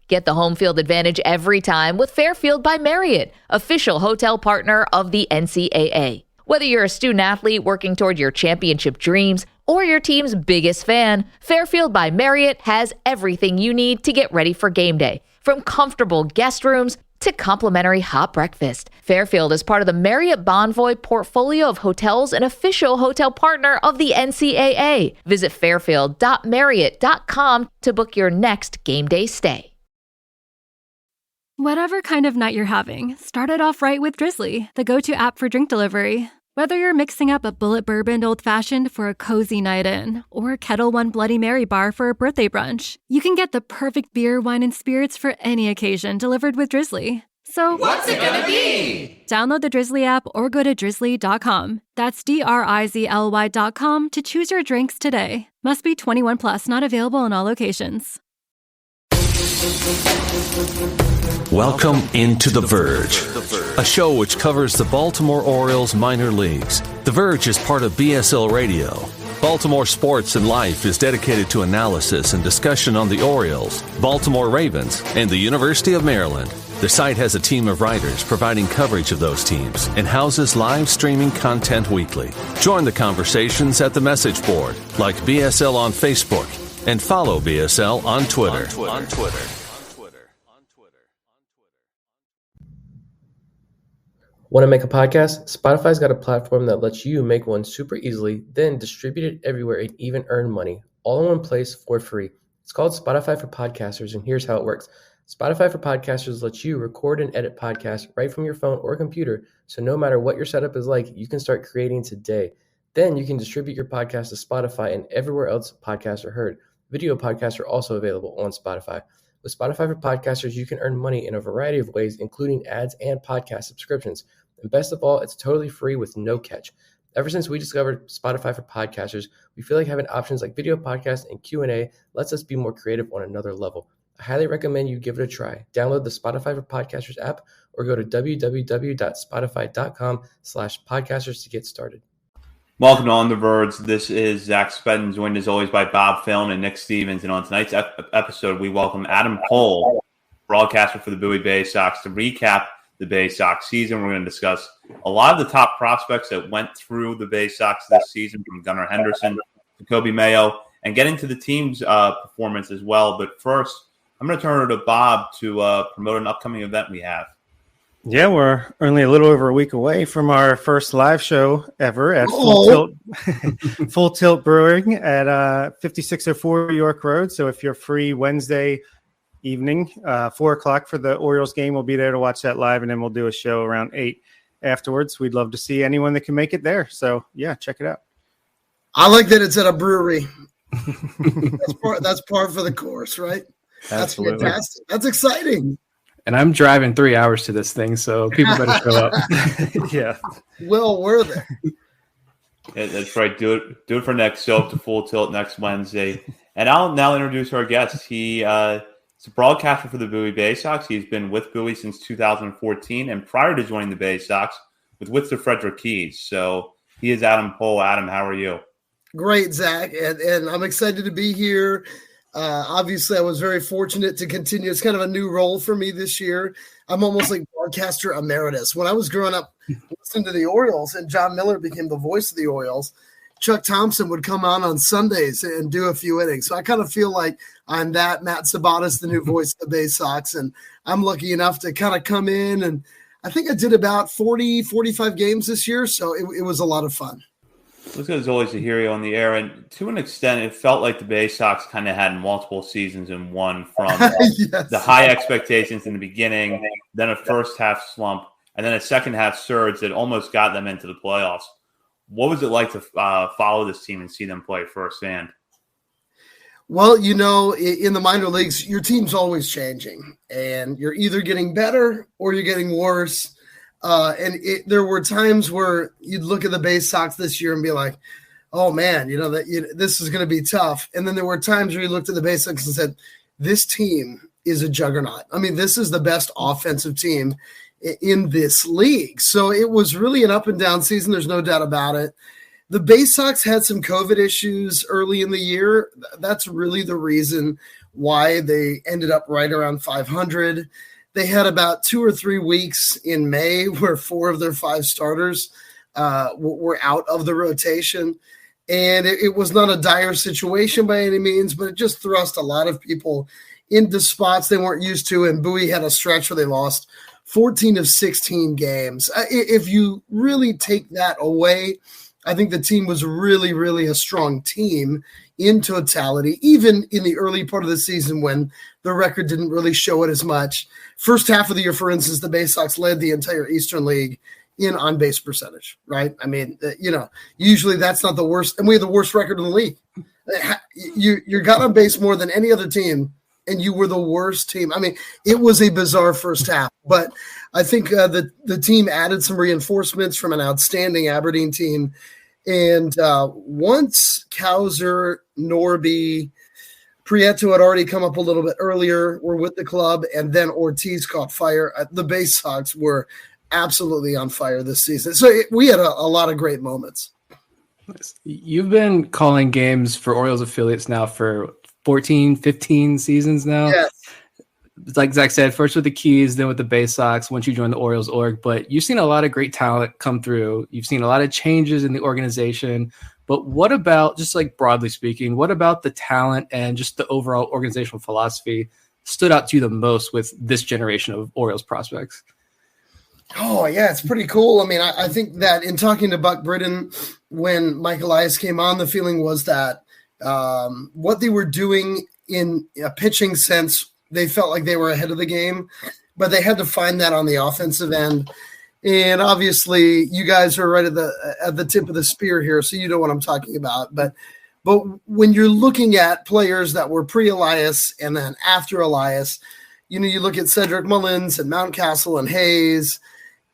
Get the home field advantage every time with Fairfield by Marriott, official hotel partner of the NCAA. Whether you're a student athlete working toward your championship dreams or your team's biggest fan, Fairfield by Marriott has everything you need to get ready for game day. From comfortable guest rooms to complimentary hot breakfast, Fairfield is part of the Marriott Bonvoy portfolio of hotels and official hotel partner of the NCAA. Visit fairfield.marriott.com to book your next game day stay. Whatever kind of night you're having, start it off right with Drizzly, the go-to app for drink delivery. Whether you're mixing up a bullet bourbon old-fashioned for a cozy night in, or a Kettle One Bloody Mary bar for a birthday brunch, you can get the perfect beer, wine, and spirits for any occasion delivered with Drizzly. So, what's it gonna be? Download the Drizzly app or go to drizzly.com. That's DRIZLY.com to choose your drinks today. Must be 21 plus, not available in all locations. Welcome into The Verge, a show which covers the Baltimore Orioles minor leagues. The Verge is part of BSL Radio. Baltimore Sports and Life is dedicated to analysis and discussion on the Orioles, Baltimore Ravens, and the University of Maryland. The site has a team of writers providing coverage of those teams and houses live streaming content weekly. Join the conversations at the message board, like BSL on Facebook, and follow BSL on Twitter. Want to make a podcast? Spotify's got a platform that lets you make one super easily, then distribute it everywhere and even earn money, all in one place for free. It's called Spotify for Podcasters, and here's how it works. Spotify for Podcasters lets you record and edit podcasts right from your phone or computer, so no matter what your setup is like, you can start creating today. Then you can distribute your podcast to Spotify and everywhere else podcasts are heard. Video podcasts are also available on Spotify. With Spotify for Podcasters, you can earn money in a variety of ways, including ads and podcast subscriptions. And best of all, it's totally free with no catch. Ever since we discovered Spotify for Podcasters, we feel like having options like video podcasts and Q&A lets us be more creative on another level. I highly recommend you give it a try. Download the Spotify for Podcasters app or go to www.spotify.com/podcasters to get started. Welcome to On the Verge. This is Zach Spedden, joined as always by Bob Phelan and Nick Stevens. And on tonight's episode, we welcome Adam Pohl, broadcaster for the Bowie Baysox, to recap the Baysox season. We're going to discuss a lot of the top prospects that went through the Baysox this season, from Gunnar Henderson to Coby Mayo, and get into the team's performance as well. But first, I'm going to turn it to Bob to promote an upcoming event we have. Yeah, we're only a little over a week away from our first live show ever at Full Tilt Brewing at 5604 York Road. So if you're free Wednesday evening, 4 o'clock for the Orioles game, we'll be there to watch that live, and then we'll do a show around 8 afterwards. We'd love to see anyone that can make it there. So, yeah, check it out. I like that it's at a brewery. That's par for the course, right? Absolutely. That's fantastic. That's exciting. And I'm driving 3 hours to this thing, so people better show up. Yeah. Well worth it. Yeah, that's right. Do it for next show up to Full Tilt next Wednesday. And I'll now introduce our guest. He is a broadcaster for the Bowie Baysox. He's been with Bowie since 2014, and prior to joining the Baysox, with the Frederick Keys. So he is Adam Pohl. Adam, how are you? Great, Zach. And I'm excited to be here. Obviously, I was very fortunate to continue. It's kind of a new role for me this year. I'm almost like broadcaster emeritus. When I was growing up listening to the Orioles and John Miller became the voice of the Orioles, Chuck Thompson would come on Sundays and do a few innings. So I kind of feel like I'm that. Matt Sabatis, the new voice of the Baysox, and I'm lucky enough to kind of come in. And I think I did about 45 games this year, so it was a lot of fun. It was good as always to hear you on the air, and to an extent, it felt like the Baysox kind of had multiple seasons in one, from yes. the high expectations in the beginning, then a first half slump, and then a second half surge that almost got them into the playoffs. What was it like to follow this team and see them play firsthand? Well, in the minor leagues, your team's always changing, and you're either getting better or you're getting worse. There were times where you'd look at the Baysox this year and be like, oh, man, this is going to be tough. And then there were times where you looked at the Baysox and said, this team is a juggernaut. I mean, this is the best offensive team in this league. So it was really an up and down season. There's no doubt about it. The Baysox had some COVID issues early in the year. That's really the reason why they ended up right around 500. They had about 2 or 3 weeks in May where 4 of their 5 starters were out of the rotation. And it was not a dire situation by any means, but it just thrust a lot of people into spots they weren't used to. And Bowie had a stretch where they lost 14 of 16 games. If you really take that away, I think the team was really, really a strong team in totality, even in the early part of the season when the record didn't really show it as much. First half of the year, for instance, the Baysox led the entire Eastern League in on-base percentage, right? I mean, usually that's not the worst, and we have the worst record in the league. You got on base more than any other team, and you were the worst team. I mean, it was a bizarre first half, but I think the team added some reinforcements from an outstanding Aberdeen team. And once Cowser, Norby, Prieto had already come up a little bit earlier, were with the club, and then Ortiz caught fire. The Baysox were absolutely on fire this season. So we had a lot of great moments. You've been calling games for Orioles affiliates now for 14, 15 seasons now. Yes. Like Zach said, first with the Keys, then with the Baysox, once you joined the Orioles org. But you've seen a lot of great talent come through. You've seen a lot of changes in the organization. But what about, just like broadly speaking, what about the talent and just the overall organizational philosophy stood out to you the most with this generation of Orioles prospects? Oh, yeah, it's pretty cool. I mean, I think that in talking to Buck Britton when Mike Elias came on, the feeling was that what they were doing in a pitching sense, they felt like they were ahead of the game, but they had to find that on the offensive end. And obviously, you guys are right at the tip of the spear here, so you know what I'm talking about. But when you're looking at players that were pre-Elias and then after Elias, you look at Cedric Mullins and Mountcastle and Hayes,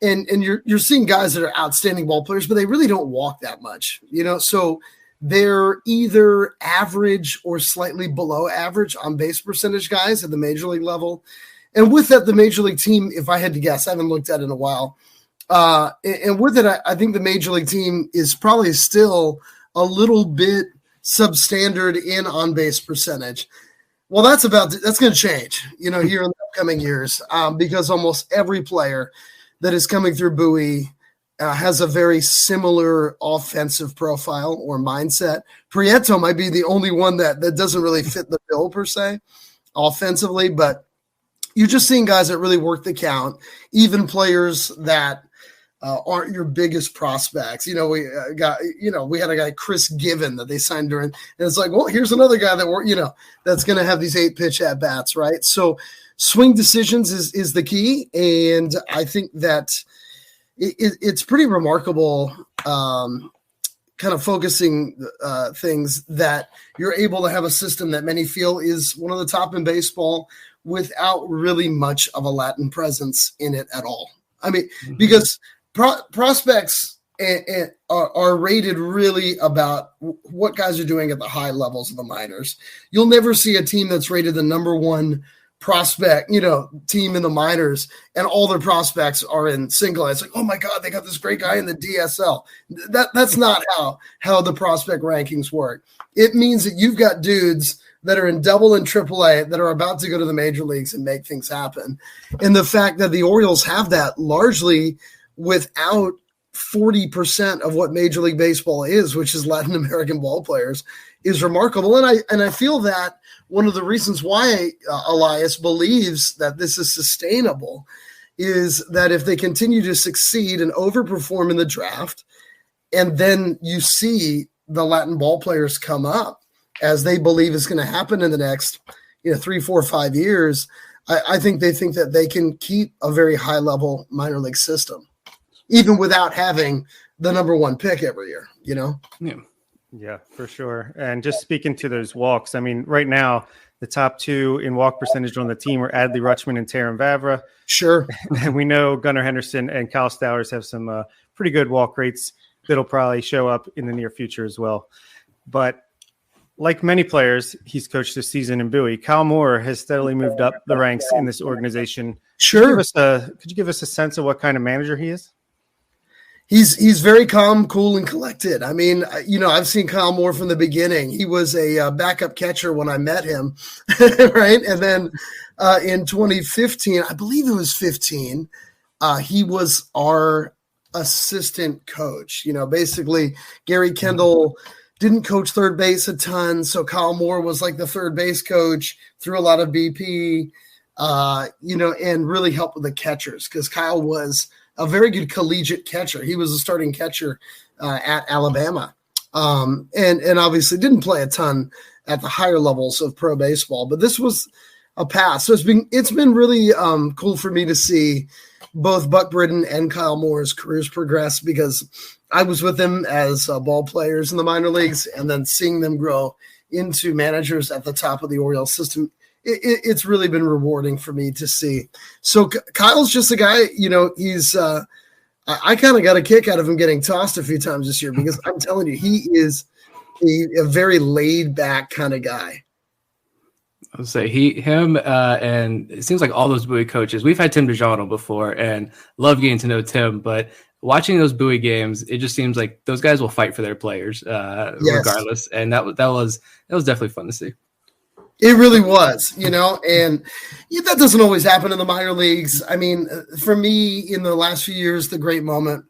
and you're seeing guys that are outstanding ball players, but they really don't walk that much, So they're either average or slightly below average on base percentage guys at the major league level. And with that, the major league team, if I had to guess, I haven't looked at it in a while. And with it, I think the major league team is probably still a little bit substandard in on base percentage. Well, that's going to change, here in the upcoming years, because almost every player that is coming through Bowie has a very similar offensive profile or mindset. Prieto might be the only one that doesn't really fit the bill per se offensively, but you're just seeing guys that really work the count, even players that aren't your biggest prospects. We had a guy, Chris Given, that they signed during, and it's like, well, here's another guy that that's going to have these 8 pitch at bats, right? So swing decisions is the key. And I think that it's pretty remarkable, kind of focusing things that you're able to have a system that many feel is one of the top in baseball without really much of a Latin presence in it at all. I mean, because prospects are rated really about what guys are doing at the high levels of the minors. You'll never see a team that's rated the number 1 prospect, team in the minors, and all their prospects are in single A. It's like, oh my God, they got this great guy in the DSL. That's not how the prospect rankings work. It means that you've got dudes that are in double and triple A that are about to go to the major leagues and make things happen. And the fact that the Orioles have that largely without 40% of what Major League Baseball is, which is Latin American ball players, is remarkable. And I feel that one of the reasons why Elias believes that this is sustainable is that if they continue to succeed and overperform in the draft, and then you see the Latin ball players come up as they believe is going to happen in the next 3, 4, 5 years, I think they think that they can keep a very high level minor league system, even without having the number 1 pick every year, Yeah, for sure. And just speaking to those walks, I mean, right now, the top 2 in walk percentage on the team are Adley Rutschman and Taron Vavra. Sure. And we know Gunnar Henderson and Kyle Stowers have some pretty good walk rates that'll probably show up in the near future as well. But like many players he's coached this season in Bowie, Kyle Moore has steadily moved up the ranks in this organization. Sure. Could you give us a sense of what kind of manager he is? He's very calm, cool, and collected. I mean, I've seen Kyle Moore from the beginning. He was a backup catcher when I met him, right? And then in 2015, I believe it was 15, he was our assistant coach. Basically, Gary Kendall didn't coach third base a ton, so Kyle Moore was like the third base coach, threw a lot of BP, and really helped with the catchers because Kyle was a very good collegiate catcher. He was a starting catcher at Alabama, and obviously didn't play a ton at the higher levels of pro baseball. But this was a pass, so it's been really cool for me to see both Buck Britton and Kyle Moore's careers progress because I was with them as ball players in the minor leagues, and then seeing them grow into managers at the top of the Orioles system. It's really been rewarding for me to see. So Kyle's just a guy, he's I kind of got a kick out of him getting tossed a few times this year because I'm telling you, he is a very laid back kind of guy. I would say him, and it seems like all those Bowie coaches, we've had Tim DeJohn before and love getting to know Tim, but watching those Bowie games, it just seems like those guys will fight for their players regardless. And that was definitely fun to see. It really was, and that doesn't always happen in the minor leagues. I mean, for me, in the last few years, the great moment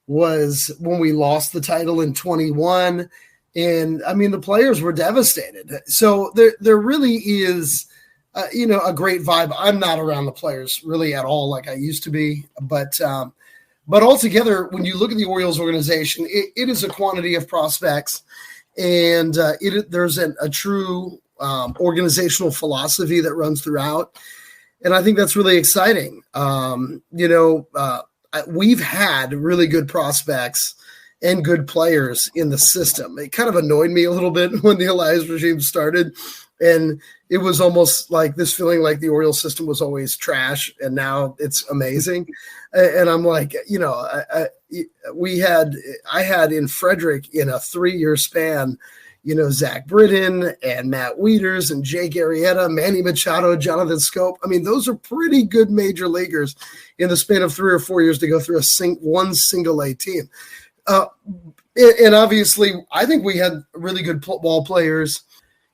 was when we lost the title in 21. And, I mean, the players were devastated. So there really is, a great vibe. I'm not around the players really at all like I used to be. But altogether, when you look at the Orioles organization, it is a quantity of prospects. And there's a true organizational philosophy that runs throughout. And I think that's really exciting. We've had really good prospects and good players in the system. It kind of annoyed me a little bit when the Elias regime started. And it was almost like this feeling like the Orioles system was always trash. And now it's amazing. And I'm like, I had in Frederick in a 3-year span, Zach Britton and Matt Wieters and Jake Arrieta, Manny Machado, Jonathan Scope. I mean, those are pretty good major leaguers in the span of 3 or 4 years to go through one single A team. And obviously, I think we had really good ball players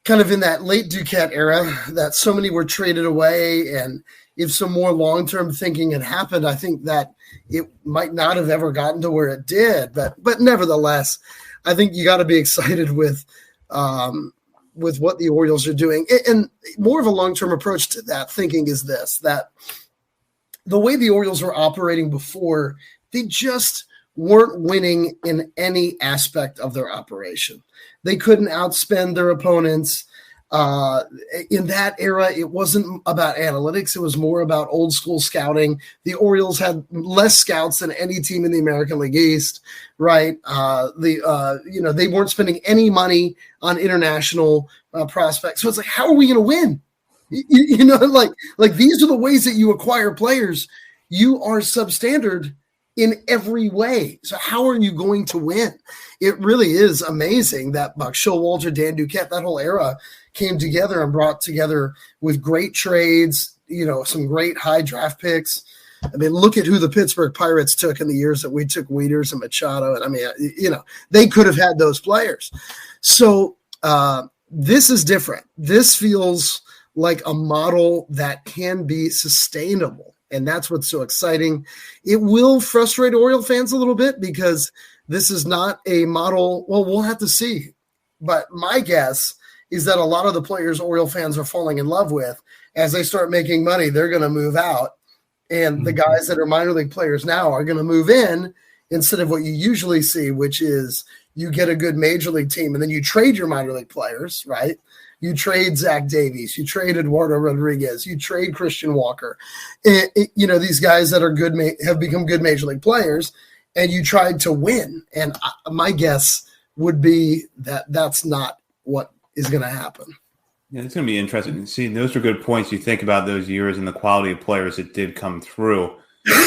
kind of in that late Duquette era that so many were traded away. And if some more long-term thinking had happened, I think that it might not have ever gotten to where it did. But nevertheless, I think you got to be excited with what the Orioles are doing. And more of a long-term approach to that thinking is this, that the way the Orioles were operating before, they just weren't winning in any aspect of their operation. They couldn't outspend their opponents. In that era, it wasn't about analytics. It was more about old school scouting. The Orioles had less scouts than any team in the American League East, right? They weren't spending any money on international prospects. So it's like, how are we going to win? Like these are the ways that you acquire players. You are substandard in every way. So how are you going to win? It really is amazing that Buck Showalter, Dan Duquette, that whole era came together and brought together with great trades, some great high draft picks. I mean, look at who the Pittsburgh Pirates took in the years that we took Wieters and Machado. And I mean, they could have had those players. So this is different. This feels like a model that can be sustainable. And that's what's so exciting. It will frustrate Oriole fans a little bit because this is not a model. Well, we'll have to see. But my guess is that a lot of the players Oriole fans are falling in love with, as they start making money, they're going to move out. And the guys that are minor league players now are going to move in instead of what you usually see, which is you get a good major league team and then you trade your minor league players, right? You trade Zach Davies, you trade Eduardo Rodriguez, you trade Christian Walker. These guys that are good have become good major league players, and you tried to win. And my guess would be that that's not what is going to happen. Yeah, it's going to be interesting. See, those are good points. You think about those years and the quality of players that did come through.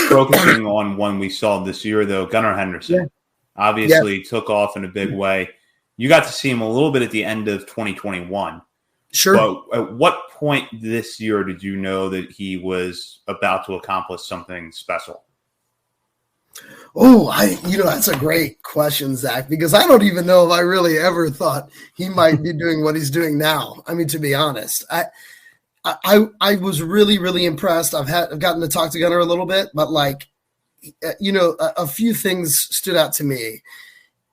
Focusing on one we saw this year, though, Gunnar Henderson obviously took off in a big way. You got to see him a little bit at the end of 2021. Sure. But at what point this year did you know that he was about to accomplish something special? Oh, that's a great question, Zach, because I don't even know if I really ever thought he might be doing what he's doing now. I mean, to be honest, I was really, really impressed. I've gotten to talk to Gunnar a little bit, but a few things stood out to me.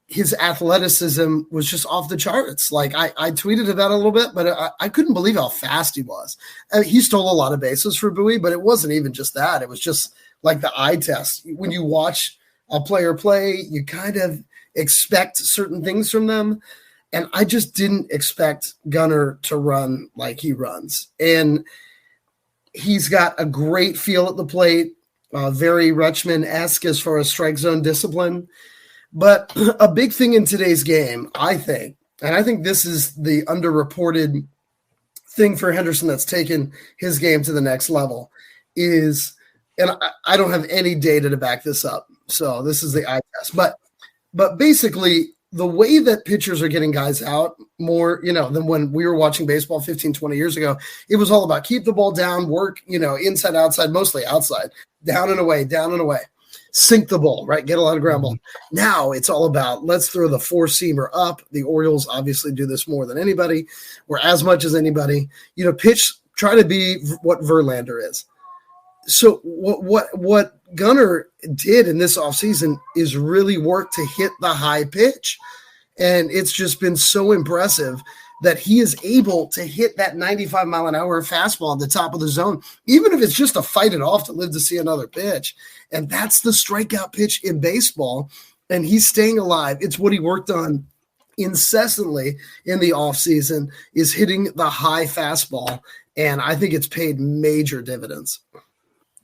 His athleticism was just off the charts. Like I tweeted about it a little bit, but I couldn't believe how fast he was. He stole a lot of bases for Bowie, but it wasn't even just that. It was just like the eye test. When you watch a player play, you kind of expect certain things from them. And I just didn't expect Gunnar to run like he runs. And he's got a great feel at the plate, very Rutschman-esque as far as strike zone discipline. But a big thing in today's game, I think, and I think this is the underreported thing for Henderson that's taken his game to the next level, is, and I don't have any data to back this up, so this is the eye test. But basically, the way that pitchers are getting guys out more, than when we were watching baseball 15, 20 years ago, it was all about keep the ball down, work, inside, outside, mostly outside, down and away, sink the ball, right? Get a lot of ground ball. Now it's all about let's throw the four-seamer up. The Orioles obviously do this more than anybody, or as much as anybody. Pitch, try to be what Verlander is. So what Gunnar did in this offseason is really work to hit the high pitch. And it's just been so impressive that he is able to hit that 95-mile-an-hour fastball at the top of the zone, even if it's just to fight it off to live to see another pitch. And that's the strikeout pitch in baseball, and he's staying alive. It's what he worked on incessantly in the offseason, is hitting the high fastball, and I think it's paid major dividends.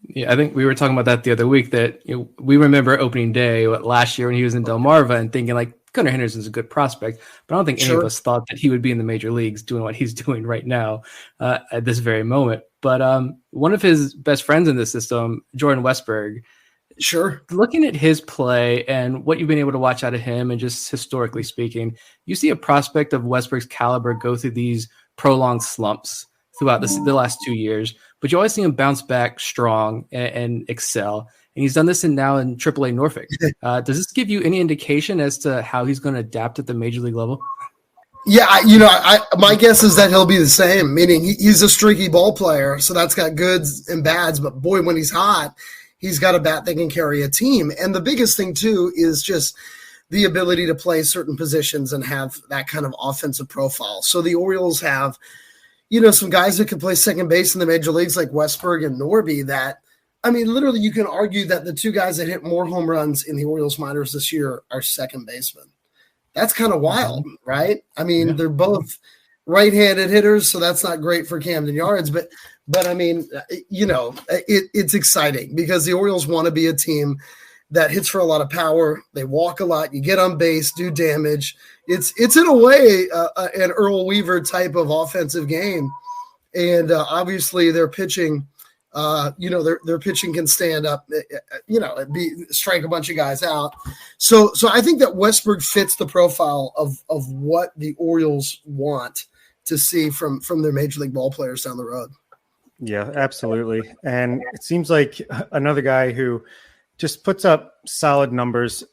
Yeah, I think we were talking about that the other week, that we remember opening day last year when he was in Delmarva and thinking like Gunnar Henderson's a good prospect, but I don't think any of us thought that he would be in the major leagues doing what he's doing right now at this very moment. But one of his best friends in the system, Jordan Westburg, looking at his play and what you've been able to watch out of him, and just historically speaking, you see a prospect of Westburg's caliber go through these prolonged slumps throughout the last 2 years, but you always see him bounce back strong and excel. And he's done this now in AAA Norfolk. Does this give you any indication as to how he's going to adapt at the major league level? Yeah, my guess is that he'll be the same, meaning he's a streaky ball player, so that's got goods and bads. But boy, when he's hot, he's got a bat that can carry a team. And the biggest thing, too, is just the ability to play certain positions and have that kind of offensive profile. So the Orioles have, some guys that can play second base in the major leagues like Westburg and Norby that, literally you can argue that the two guys that hit more home runs in the Orioles minors this year are second basemen. That's kind of wild, right? They're both right-handed hitters, so that's not great for Camden Yards. But it's exciting because the Orioles want to be a team that hits for a lot of power. They walk a lot. You get on base, do damage. It's in a way an Earl Weaver type of offensive game, and obviously their pitching. Their pitching can stand up, strike a bunch of guys out. So I think that Westburg fits the profile of what the Orioles want to see from their major league ball players down the road. Yeah, absolutely. And it seems like another guy who just puts up solid numbers.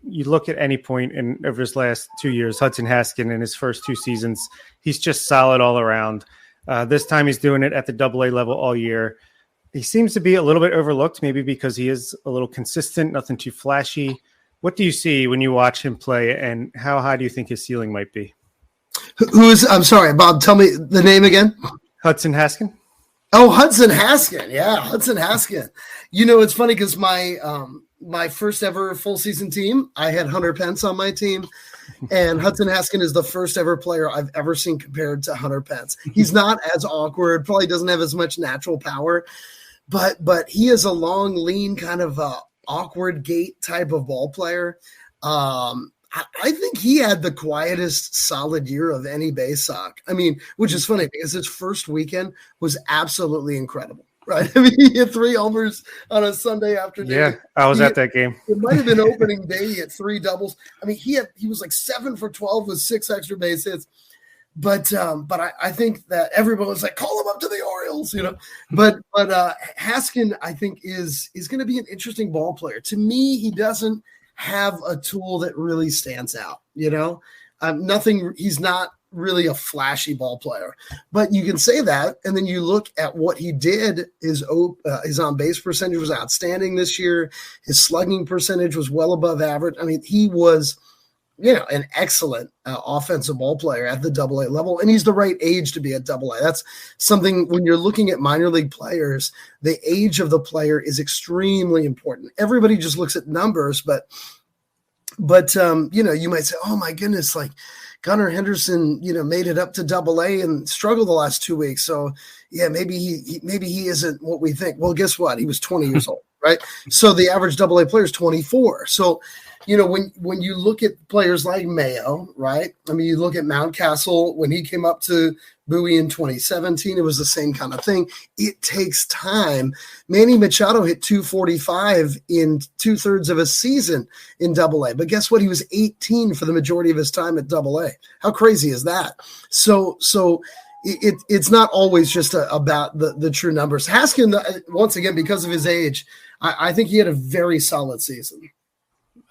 You look at any point over his last 2 years, Hudson Haskin in his first two seasons, he's just solid all around. This time he's doing it at the AA level all year. He seems to be a little bit overlooked, maybe because he is a little consistent, nothing too flashy. What do you see when you watch him play, and how high do you think his ceiling might be? I'm sorry, Bob, tell me the name again. Hudson Haskin. Oh, Hudson Haskin. Yeah, Hudson Haskin. It's funny because my first ever full season team, I had Hunter Pence on my team. And Hudson Haskin is the first ever player I've ever seen compared to Hunter Pence. He's not as awkward, probably doesn't have as much natural power, but he is a long, lean, kind of awkward gait type of ball player. I think he had the quietest solid year of any Baysox. Which is funny because his first weekend was absolutely incredible. Right. He hit 3 homers on a Sunday afternoon. Yeah, I was at that game. It might have been opening day. He had 3 doubles. He was like 7 for 12 with 6 extra base hits. I think that everyone was like, call him up to the Orioles, But Haskin, I think, is going to be an interesting ball player. To me, he doesn't have a tool that really stands out. Nothing. He's not really a flashy ball player, but you can say that, and then you look at what he did. His on base percentage was outstanding this year. His slugging percentage was well above average. I mean, he was an excellent offensive ball player at the AA level, and he's the right age to be at AA. That's something when you're looking at minor league players, the age of the player is extremely important. Everybody just looks at numbers, but you might say, oh my goodness, like Gunnar Henderson, made it up to AA and struggled the last 2 weeks. So yeah, maybe he isn't what we think. Well, guess what? He was 20 years old, right? So the average AA player is 24. So when you look at players like Mayo, right? I mean, you look at Mountcastle when he came up to Bowie in 2017, it was the same kind of thing. It takes time. Manny Machado hit 245 in 2/3 of a season in AA. But guess what? He was 18 for the majority of his time at AA. How crazy is that? So it's not always just about the true numbers. Haskin, once again, because of his age, I think he had a very solid season.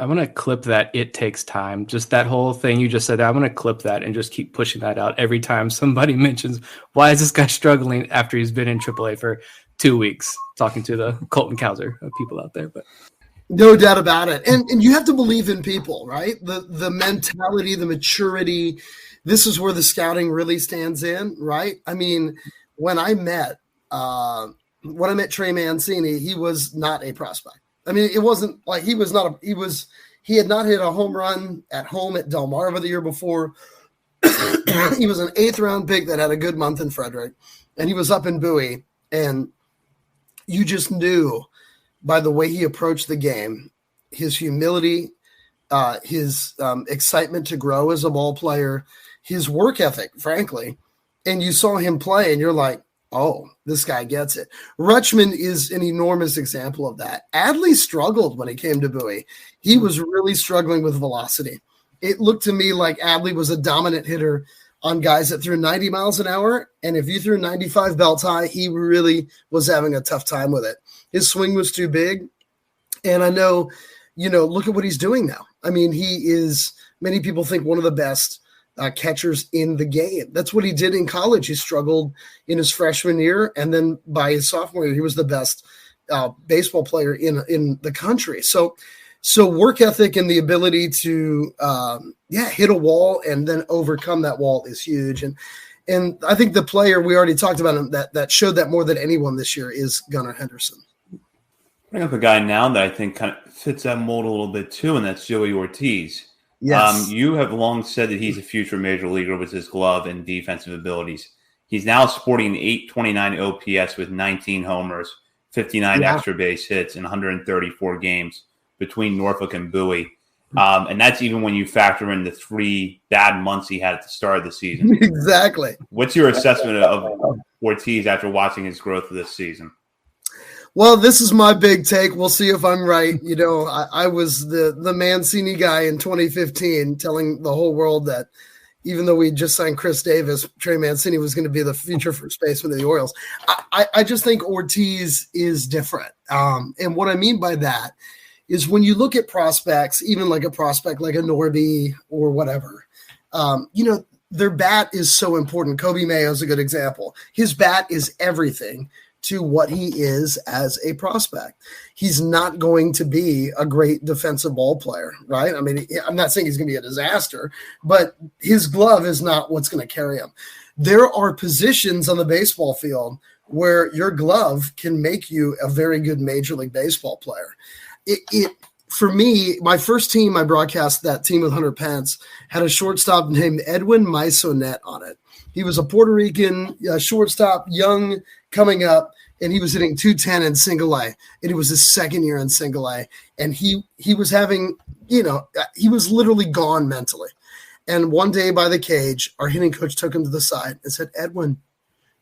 I'm going to clip that. It takes time. Just that whole thing you just said. I'm going to clip that and just keep pushing that out every time somebody mentions, why is this guy struggling after he's been in AAA for 2 weeks, talking to the Colton Cowser of people out there. But no doubt about it. And you have to believe in people, right? The mentality, the maturity. This is where the scouting really stands in, right? I mean, when I met Trey Mancini, he was not a prospect. I mean, it wasn't like he had not hit a home run at home at Delmarva the year before. He was an 8th round pick that had a good month in Frederick, and he was up in Bowie. And you just knew by the way he approached the game, his humility, his excitement to grow as a ball player, his work ethic, frankly. And you saw him play and you're like, oh, this guy gets it. Rutschman is an enormous example of that. Adley struggled when he came to Bowie. He was really struggling with velocity. It looked to me like Adley was a dominant hitter on guys that threw 90 miles an hour. And if you threw 95 belt high, he really was having a tough time with it. His swing was too big. And I know, look at what he's doing now. I mean, he is, many people think, one of the best catchers in the game. That's what he did in college. He struggled in his freshman year, and then by his sophomore year, he was the best baseball player in the country. So work ethic and the ability to hit a wall and then overcome that wall is huge. And I think the player we already talked about him that showed that more than anyone this year is Gunnar Henderson. Bring up a guy now that I think kind of fits that mold a little bit too, and that's Joey Ortiz. Yes. You have long said that he's a future major leaguer with his glove and defensive abilities. He's now sporting 829 OPS with 19 homers, 59 extra base hits, and 134 games between Norfolk and Bowie. And that's even when you factor in the 3 bad months he had at the start of the season. Exactly. What's your assessment of Ortiz after watching his growth this season? Well, this is my big take. We'll see if I'm right. I was the Mancini guy in 2015 telling the whole world that even though we just signed Chris Davis, Trey Mancini was going to be the future first baseman of the Orioles. I just think Ortiz is different. And what I mean by that is when you look at prospects, even like a prospect like a Norby or whatever, their bat is so important. Coby Mayo is a good example. His bat is everything to what he is as a prospect. He's not going to be a great defensive ball player, right? I mean, I'm not saying he's going to be a disaster, but his glove is not what's going to carry him. There are positions on the baseball field where your glove can make you a very good Major League Baseball player. For me, my first team, I broadcast that team with Hunter Pence, had a shortstop named Edwin Maisonet on it. He was a Puerto Rican shortstop, young, coming up, and he was hitting 210 in single A, and it was his second year in single A, and he was having, he was literally gone mentally. And one day by the cage, our hitting coach took him to the side and said, Edwin,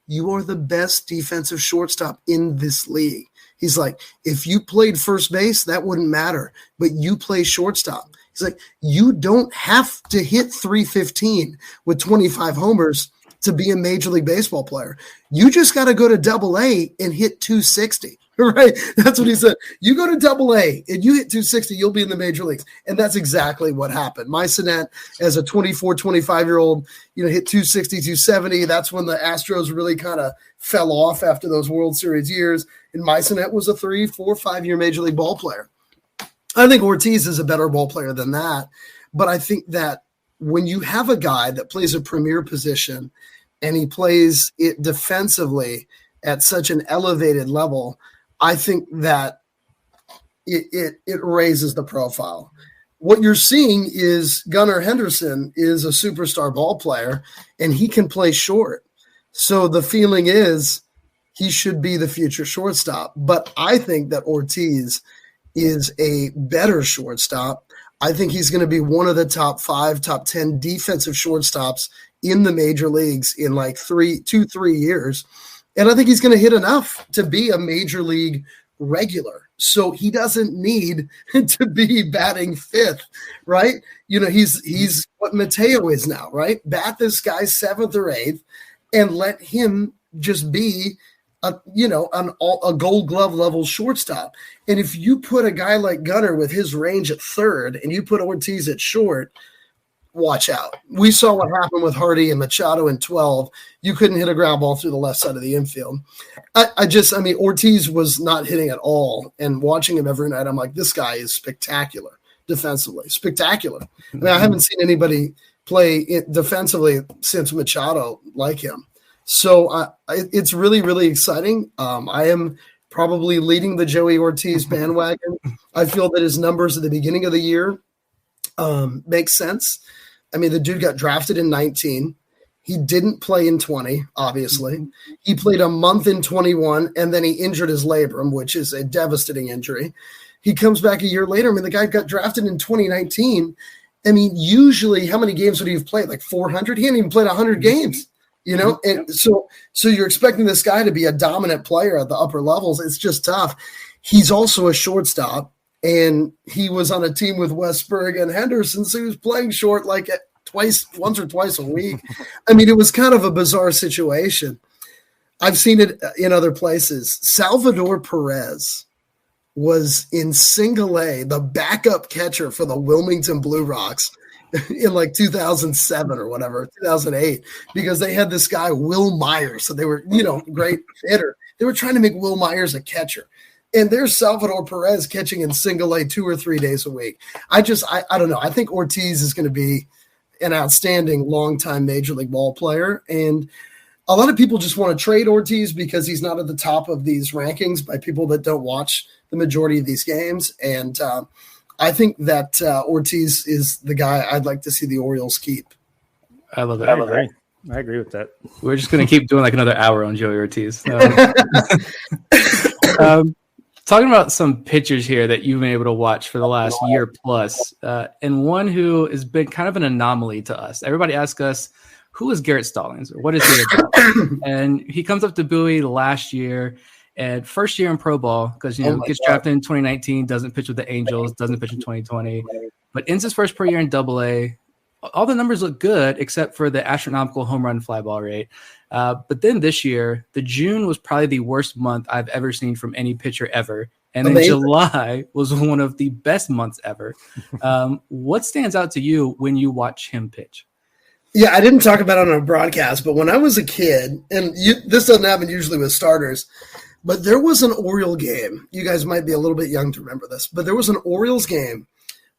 you are the best defensive shortstop in this league. He's like, if you played first base, that wouldn't matter, but you play shortstop. It's like, you don't have to hit 315 with 25 homers to be a Major League Baseball player. You just got to go to Double-A and hit 260. Right? That's what he said. You go to Double-A and you hit 260, you'll be in the major leagues. And that's exactly what happened. Maisonet, as a 24, 25-year-old, hit 260, 270. That's when the Astros really kind of fell off after those World Series years. And Maisonet was a 3, 4, 5-year major league ball player. I think Ortiz is a better ball player than that. But I think that when you have a guy that plays a premier position and he plays it defensively at such an elevated level, I think that it raises the profile. What you're seeing is Gunnar Henderson is a superstar ball player, and he can play short. So the feeling is he should be the future shortstop. But I think that Ortiz is a better shortstop. I think he's going to be one of the top 5, top 10 defensive shortstops in the major leagues in like 3 years. And I think he's going to hit enough to be a major league regular. So he doesn't need to be batting 5th, right? He's what Mateo is now, right? Bat this guy 7th or 8th and let him just be a Gold Glove level shortstop. And if you put a guy like Gunnar with his range at 3rd and you put Ortiz at short, watch out. We saw what happened with Hardy and Machado in 12. You couldn't hit a ground ball through the left side of the infield. Ortiz was not hitting at all. And watching him every night, I'm like, this guy is spectacular defensively. Spectacular. I haven't seen anybody play defensively since Machado like him. So it's really, really exciting. I am probably leading the Joey Ortiz bandwagon. I feel that his numbers at the beginning of the year make sense. The dude got drafted in 19. He didn't play in 20, obviously. He played a month in 21, and then he injured his labrum, which is a devastating injury. He comes back a year later. The guy got drafted in 2019. Usually how many games would he have played? Like 400? He hadn't even played 100 games, And so you're expecting this guy to be a dominant player at the upper levels. It's just tough. He's also a shortstop. And he was on a team with Westburg and Henderson, so he was playing short like once or twice a week. It was kind of a bizarre situation. I've seen it in other places. Salvador Perez was in single A, the backup catcher for the Wilmington Blue Rocks in like 2007 or whatever, 2008, because they had this guy, Will Myers. So they were, great hitter. They were trying to make Will Myers a catcher. And there's Salvador Perez catching in single A 2 or 3 days a week. I don't know. I think Ortiz is going to be an outstanding longtime major league ball player. And a lot of people just want to trade Ortiz because he's not at the top of these rankings by people that don't watch the majority of these games. And I think that Ortiz is the guy I'd like to see the Orioles keep. I love it. I agree with that. We're just going to keep doing like another hour on Joey Ortiz. Talking about some pitchers here that you've been able to watch for the last year plus, and one who has been kind of an anomaly to us. Everybody asks us, who is Garrett Stallings or what is he about? And he comes up to Bowie last year and first year in pro ball because, gets drafted in 2019, doesn't pitch with the Angels, doesn't pitch in 2020, but ends his first year in Double-A. All the numbers look good except for the astronomical home run fly ball rate. But then this year, the June was probably the worst month I've ever seen from any pitcher ever. And then July was one of the best months ever. What stands out to you when you watch him pitch? Yeah, I didn't talk about it on a broadcast, but when I was a kid, and this doesn't happen usually with starters, but there was an Oriole game. You guys might be a little bit young to remember this, but there was an Orioles game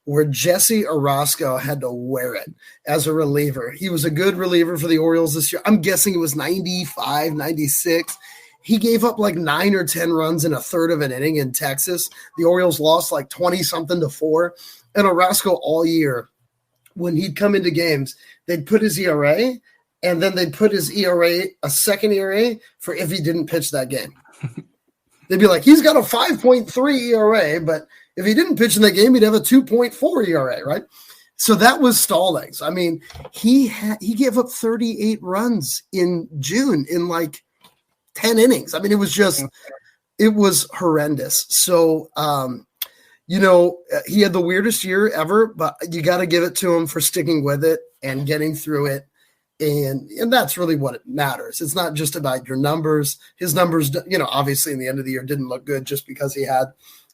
where Jesse Orosco had to wear it as a reliever. He was a good reliever for the Orioles this year. I'm guessing it was 95, 96. He gave up like 9 or 10 runs in a third of an inning in Texas. The Orioles lost like 20-something to 4. And Orosco all year, when he'd come into games, they'd put his ERA, and then they'd put his ERA, a second ERA, for if he didn't pitch that game. They'd be like, he's got a 5.3 ERA, but if he didn't pitch in that game, he'd have a 2.4 ERA, right? So that was Stallings. He gave up 38 runs in June in like 10 innings. It was horrendous. So, he had the weirdest year ever, but you got to give it to him for sticking with it and getting through it. And that's really what it matters. It's not just about your numbers. His numbers, obviously in the end of the year didn't look good just because he had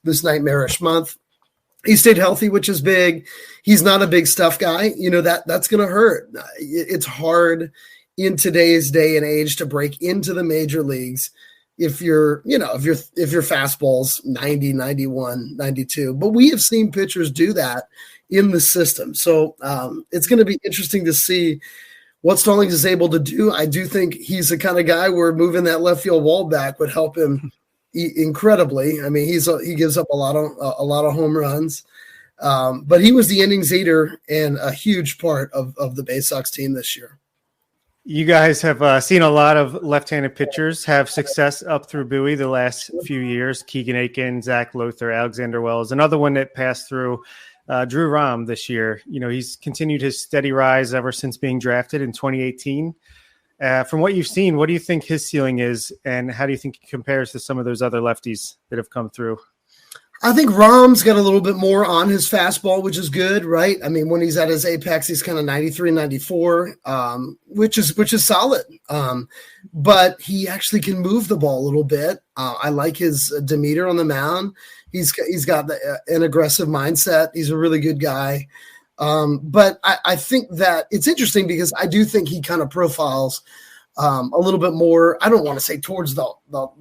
this nightmarish month. He stayed healthy, which is big. He's not a big stuff guy. That's going to hurt. It's hard in today's day and age to break into the major leagues if your fastball's 90, 91, 92. But we have seen pitchers do that in the system. So it's going to be interesting to see what Stallings is able to do. I do think he's the kind of guy where moving that left field wall back would help him incredibly. I mean, he gives up a lot of home runs, but he was the innings eater and a huge part of the Baysox team this year. You guys have seen a lot of left-handed pitchers have success up through Bowie the last few years. Keegan Aiken, Zach Lothar, Alexander Wells. Another one that passed through Drew Rahm this year. He's continued his steady rise ever since being drafted in 2018. From what you've seen, what do you think his ceiling is, and how do you think he compares to some of those other lefties that have come through? I think Rahm's got a little bit more on his fastball, which is good, right? I mean, when he's at his apex, he's kind of 93, 94, which is solid. But he actually can move the ball a little bit. I like his demeanor on the mound. He's got an aggressive mindset. He's a really good guy. But I think that it's interesting because I do think he kind of profiles a little bit more. I don't want to say towards the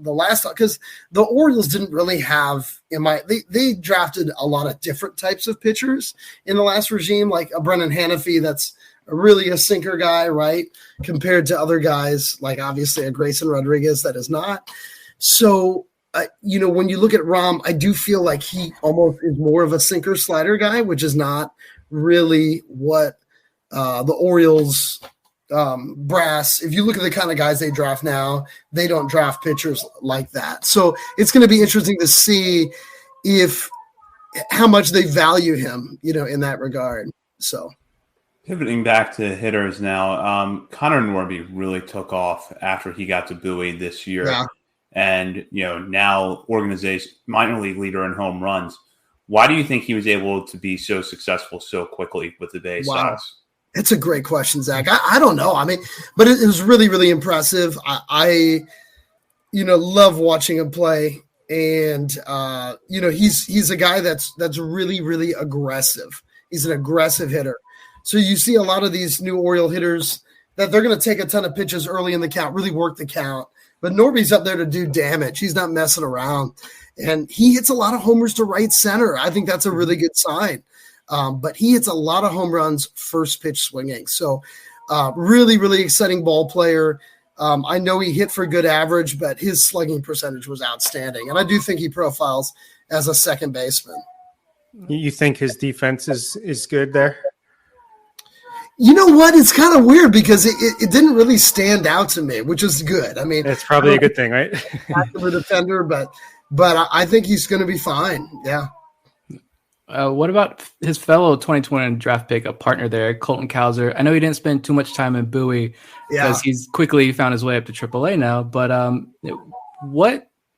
last, because the Orioles didn't really have they drafted a lot of different types of pitchers in the last regime, like a Brennan Hanafy that's really a sinker guy, right? Compared to other guys like obviously a Grayson Rodriguez that is not. So when you look at Rahm, I do feel like he almost is more of a sinker slider guy, which is not really what the Orioles brass. If you look at the kind of guys they draft now, they don't draft pitchers like that. So it's going to be interesting to see how much they value him, in that regard. So pivoting back to hitters now, Connor Norby really took off after he got to Bowie this year. Yeah. And, now organization minor league leader in home runs. Why do you think he was able to be so successful so quickly with the Baysox? Wow. It's a great question, Zach. I don't know. I mean, but it was really, really impressive. I love watching him play. And, he's a guy that's really, really aggressive. He's an aggressive hitter. So you see a lot of these new Oriole hitters that they're going to take a ton of pitches early in the count, really work the count. But Norby's up there to do damage. He's not messing around. And he hits a lot of homers to right center. I think that's a really good sign. But he hits a lot of home runs first pitch swinging. So really, really exciting ball player. I know he hit for good average, but his slugging percentage was outstanding. And I do think he profiles as a second baseman. You think his defense is good there? You know what? It's kind of weird because it didn't really stand out to me, which is good. I mean, it's probably a good thing, right? Active defender, but I think he's going to be fine. Yeah. What about his fellow 2020 draft pick, a partner there, Colton Cowser? I know he didn't spend too much time in Bowie because he's quickly found his way up to AAA now. But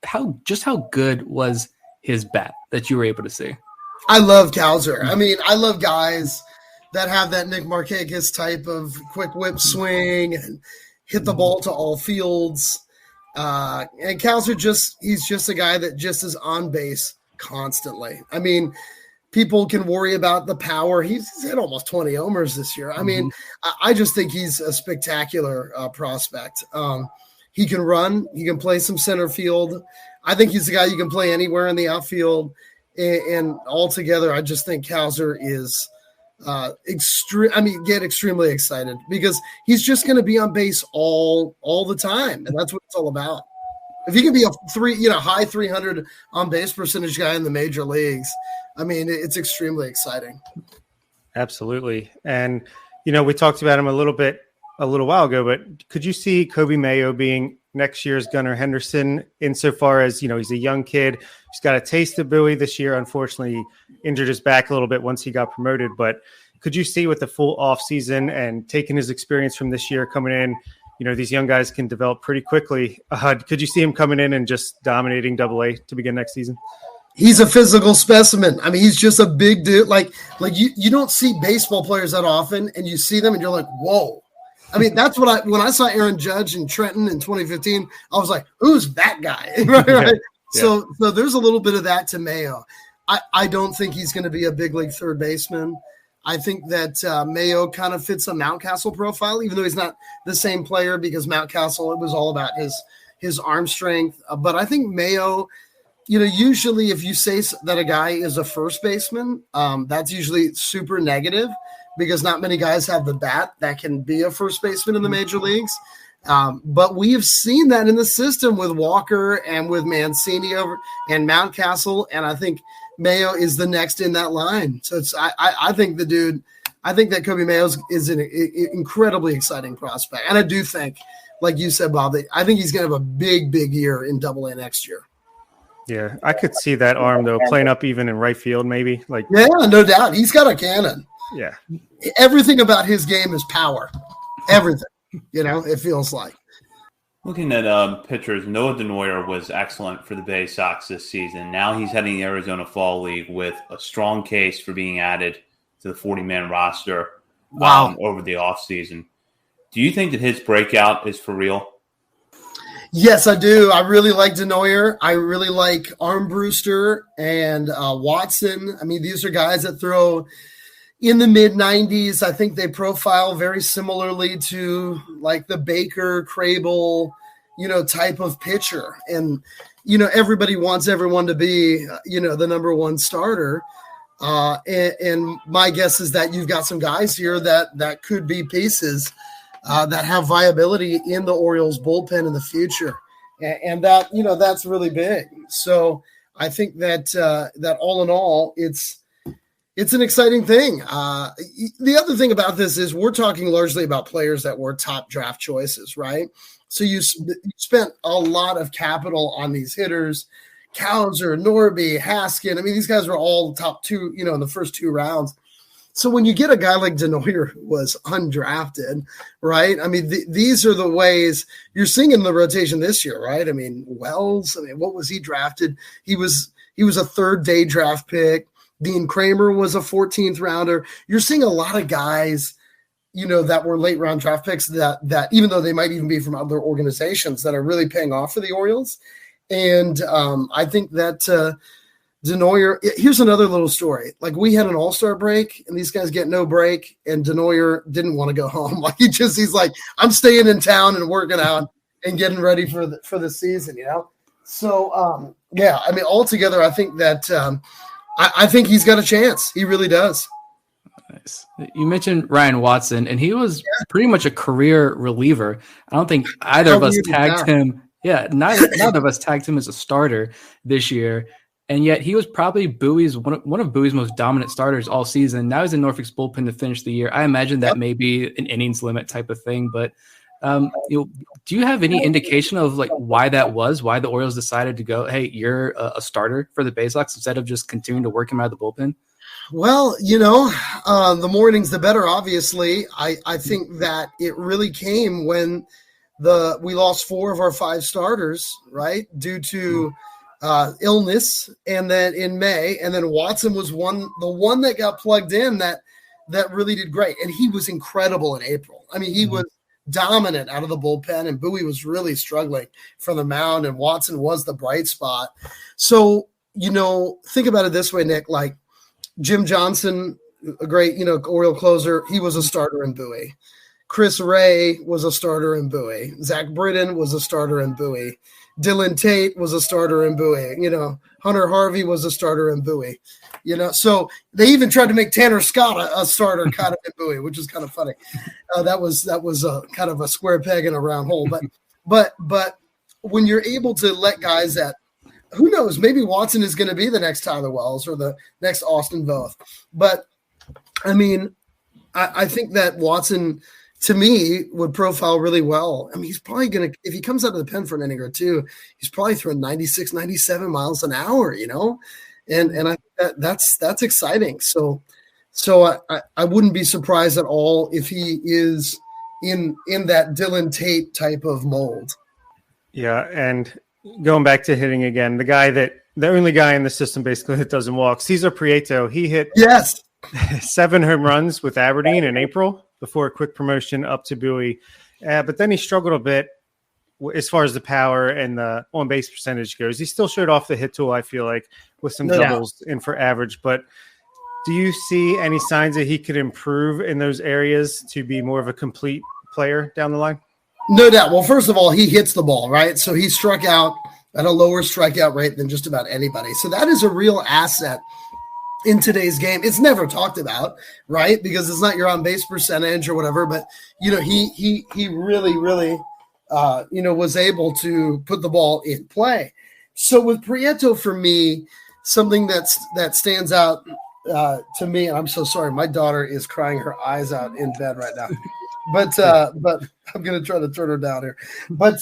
how good was his bat that you were able to see? I love Cowser. I mean, I love guys that have that Nick Markakis type of quick whip swing and hit the ball to all fields. And Cowser he's just a guy that just is on base constantly. I mean, people can worry about the power. He's hit almost 20 homers this year. I mean, I just think he's a spectacular prospect. He can run. He can play some center field. I think he's a guy you can play anywhere in the outfield. And altogether, I just think Cowser is get extremely excited because he's just going to be on base all the time. And that's what it's all about. If he can be a high 300 on base percentage guy in the major leagues, I mean, it's extremely exciting. Absolutely. And, we talked about him a little while ago, but could you see Coby Mayo being next year's Gunnar Henderson insofar as, he's a young kid. He's got a taste of Bowie this year. Unfortunately, injured his back a little bit once he got promoted. But could you see with the full off season and taking his experience from this year coming in, these young guys can develop pretty quickly. Could you see him coming in and just dominating AA to begin next season? He's a physical specimen. I mean, he's just a big dude. Like you don't see baseball players that often, and you see them and you're like, whoa. I mean, that's what when I saw Aaron Judge in Trenton in 2015, I was like, who's that guy? right. Yeah. So there's a little bit of that to Mayo. I don't think he's going to be a big league third baseman. I think that Mayo kind of fits a Mountcastle profile, even though he's not the same player, because Mountcastle, it was all about his arm strength. But I think Mayo, usually if you say that a guy is a first baseman, that's usually super negative, because not many guys have the bat that can be a first baseman in the major leagues. But we have seen that in the system with Walker and with Mancini and Mountcastle, and I think Mayo is the next in that line. So I think that Coby Mayo is an incredibly exciting prospect. And I do think, like you said, Bob, I think he's going to have a big, big year in Double-A next year. Yeah, I could see that arm, though, playing up even in right field, maybe. Yeah, no doubt. He's got a cannon. Yeah. Everything about his game is power. Everything, it feels like. Looking at pitchers, Noah Denoyer was excellent for the Baysox this season. Now he's heading the Arizona Fall League with a strong case for being added to the 40-man roster over the offseason. Do you think that his breakout is for real? Yes, I do. I really like Denoyer. I really like Armbruester and Watson. I mean, these are guys that throw in the mid-90s. I think they profile very similarly to like the Baker, Crable, type of pitcher. And, everybody wants everyone to be, the number one starter. And my guess is that you've got some guys here that could be pieces that have viability in the Orioles bullpen in the future. And that, that's really big. So I think that all in all, it's an exciting thing. The other thing about this is we're talking largely about players that were top draft choices, right? So you spent a lot of capital on these hitters, Cowser, Norby, Haskin. I mean, these guys were all top two, in the first two rounds. So when you get a guy like Denoyer who was undrafted, right? I mean, these are the ways you're seeing in the rotation this year, right? I mean, Wells, what was he drafted? He was a third-day draft pick. Dean Kramer was a 14th rounder. You're seeing a lot of guys, that were late round draft picks that even though they might even be from other organizations, that are really paying off for the Orioles. And I think that Denoyer, here's another little story. Like, we had an all-star break and these guys get no break, and Denoyer didn't want to go home. Like, he's like, I'm staying in town and working out and getting ready for the season, So, yeah, I mean, altogether, I think that I think he's got a chance. He really does. Nice. You mentioned Ryan Watson, and he was pretty much a career reliever. I don't think either of us tagged him. Yeah, neither of us tagged him as a starter this year. And yet he was probably Bowie's one of Bowie's most dominant starters all season. Now he's in Norfolk's bullpen to finish the year. I imagine that may be an innings limit type of thing. But do you have any indication of why that was? Why the Orioles decided to go, hey, you're a starter for the Baysox instead of just continuing to work him out of the bullpen? Well, the more innings, the better. Obviously, I think that it really came when we lost 4 of our 5 starters, right, due to illness, and then in May, and then Watson was the one that got plugged in that really did great, and he was incredible in April. I mean, he was dominant out of the bullpen, and Bowie was really struggling from the mound, and Watson was the bright spot. So, think about it this way, Nick, like Jim Johnson, a great, Oriole closer, he was a starter in Bowie. Chris Ray was a starter in Bowie. Zach Britton was a starter in Bowie. Dylan Tate was a starter in Bowie. Hunter Harvey was a starter in Bowie. So they even tried to make Tanner Scott a starter kind of in Bowie, which is kind of funny. That was a kind of a square peg in a round hole. But when you're able to let guys that, who knows, maybe Watson is going to be the next Tyler Wells or the next Austin Voth. But I mean, I think that Watson, to me, would profile really well. I mean, he's probably going to, if he comes out of the pen for an inning or two, he's probably throwing 96, 97 miles an hour, and I think that's exciting. So I wouldn't be surprised at all if he is in that Dylan Tate type of mold. Yeah, and going back to hitting again, the guy that the only guy in the system basically that doesn't walk. Cesar Prieto, he hit 7 home runs with Aberdeen in April before a quick promotion up to Bowie. But then he struggled a bit as far as the power and the on-base percentage goes. He still showed off the hit tool, I feel like, with some doubles in for average. But do you see any signs that he could improve in those areas to be more of a complete player down the line? No doubt. Well, first of all, he hits the ball, right? So he struck out at a lower strikeout rate than just about anybody. So that is a real asset in today's game. It's never talked about, right? Because it's not your on-base percentage or whatever, but, he really, really, was able to put the ball in play. So with Prieto, for me, something that stands out to me, and I'm so sorry, my daughter is crying her eyes out in bed right now. But I'm going to try to turn her down here. But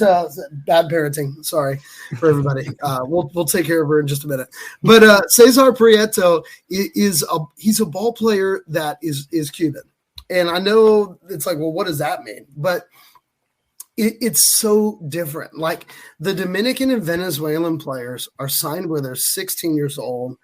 bad parenting. Sorry for everybody. We'll take care of her in just a minute. But Cesar Prieto he's a ball player that is Cuban. And I know it's like, well, what does that mean? But it's so different. Like the Dominican and Venezuelan players are signed where they're 16 years old.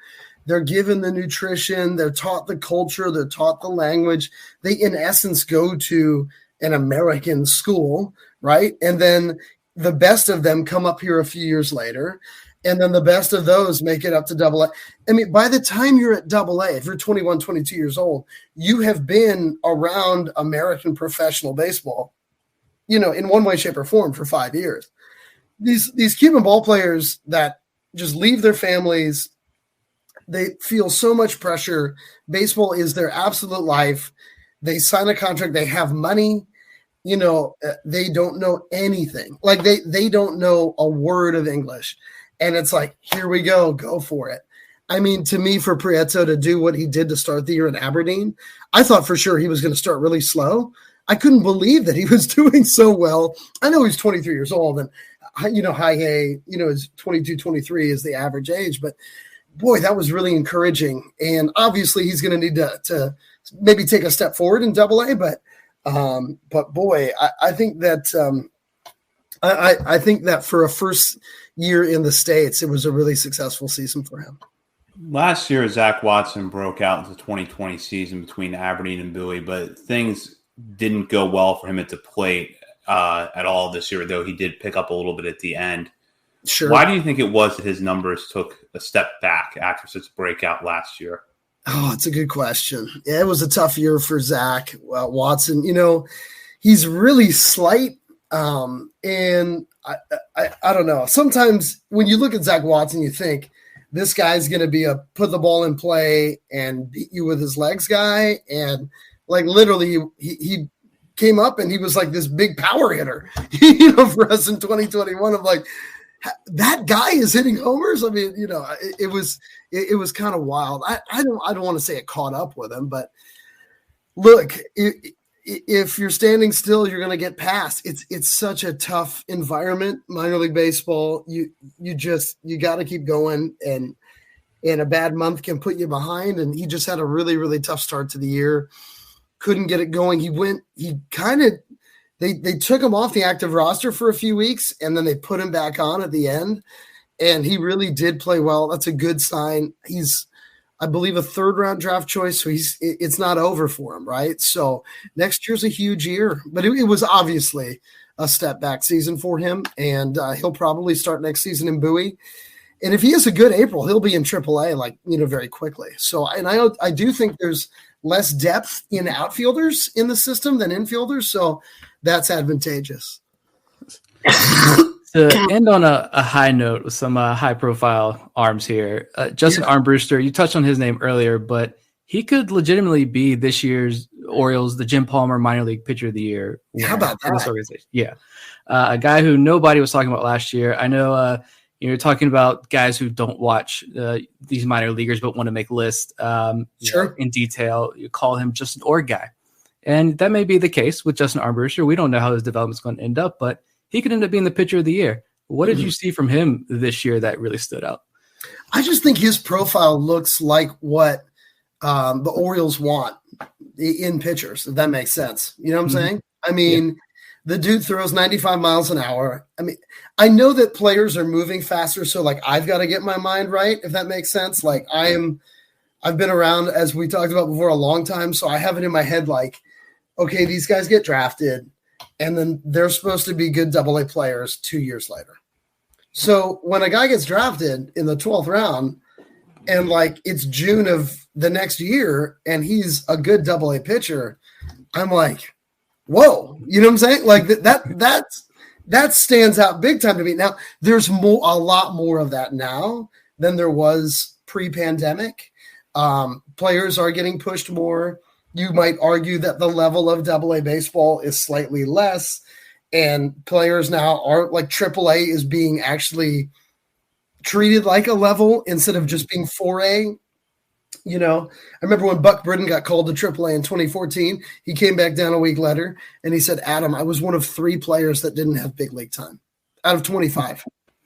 They're given the nutrition. They're taught the culture. They're taught the language. They, in essence, go to an American school, right? And then the best of them come up here a few years later. And then the best of those make it up to AA. I mean, by the time you're at AA, if you're 21, 22 years old, you have been around American professional baseball, in one way, shape, or form for 5 years. These Cuban ball players that just leave their families, they feel so much pressure. Baseball is their absolute life. They sign a contract. They have money. They don't know anything. Like they don't know a word of English. And it's like, here we go for it. I mean, to me, for Prieto to do what he did to start the year in Aberdeen, I thought for sure he was going to start really slow. I couldn't believe that he was doing so well. I know he's 23 years old and, high A, is 22, 23 is the average age, but boy, that was really encouraging. And obviously he's going to need to maybe take a step forward in AA, but boy, I think that I think that for a first year in the States, it was a really successful season for him. Last year, Zach Watson broke out into the 2020 season between Aberdeen and Bowie, but things didn't go well for him at the plate at all this year, though he did pick up a little bit at the end. Sure. Why do you think it was that his numbers took a step back after such a breakout last year? Oh, it's a good question. Yeah, it was a tough year for Zach Watson. He's really slight, and I don't know. Sometimes when you look at Zach Watson, you think this guy's going to be a put the ball in play and beat you with his legs guy, and like literally he came up and he was like this big power hitter, for us in 2021. I'm like, that guy is hitting homers. I mean, it was kind of wild. I don't want to say it caught up with him, but look, if you're standing still, you're going to get passed. It's such a tough environment, minor league baseball. You got to keep going, and a bad month can put you behind. And he just had a really, really tough start to the year. Couldn't get it going. They took him off the active roster for a few weeks, and then they put him back on at the end, and he really did play well. That's a good sign. He's, I believe, a third-round draft choice, so it's not over for him, right? So next year's a huge year, but it was obviously a step-back season for him, and he'll probably start next season in Bowie. And if he has a good April, he'll be in AAA, very quickly. So, and I do think there's less depth in outfielders in the system than infielders, so that's advantageous. To end on a high note with some high-profile arms here, Justin Armbruester, you touched on his name earlier, but he could legitimately be this year's Orioles, the Jim Palmer minor league pitcher of the year. How about that? This organization. Yeah. A guy who nobody was talking about last year. I know you're talking about guys who don't watch these minor leaguers but want to make lists in detail. You call him just an org guy. And that may be the case with Justin Armbruester. We don't know how his development's going to end up, but he could end up being the pitcher of the year. What did you see from him this year that really stood out? I just think his profile looks like what the Orioles want in pitchers, if that makes sense. You know what I'm saying? I mean, The dude throws 95 miles an hour. I mean, I know that players are moving faster, so like I've got to get my mind right, if that makes sense. Like I've been around, as we talked about before, a long time, so I have it in my head like, okay, these guys get drafted, and then they're supposed to be good AA players 2 years later. So when a guy gets drafted in the 12th round, and like it's June of the next year, and he's a good AA pitcher, I'm like, whoa, you know what I'm saying? Like that stands out big time to me. Now there's a lot more of that now than there was pre-pandemic. Players are getting pushed more. You might argue that the level of AA baseball is slightly less, and players now are like AAA is being actually treated like a level instead of just being 4A. You know, I remember when Buck Britton got called to AAA in 2014, he came back down a week later and he said, Adam, I was one of 3 players that didn't have big league time out of 25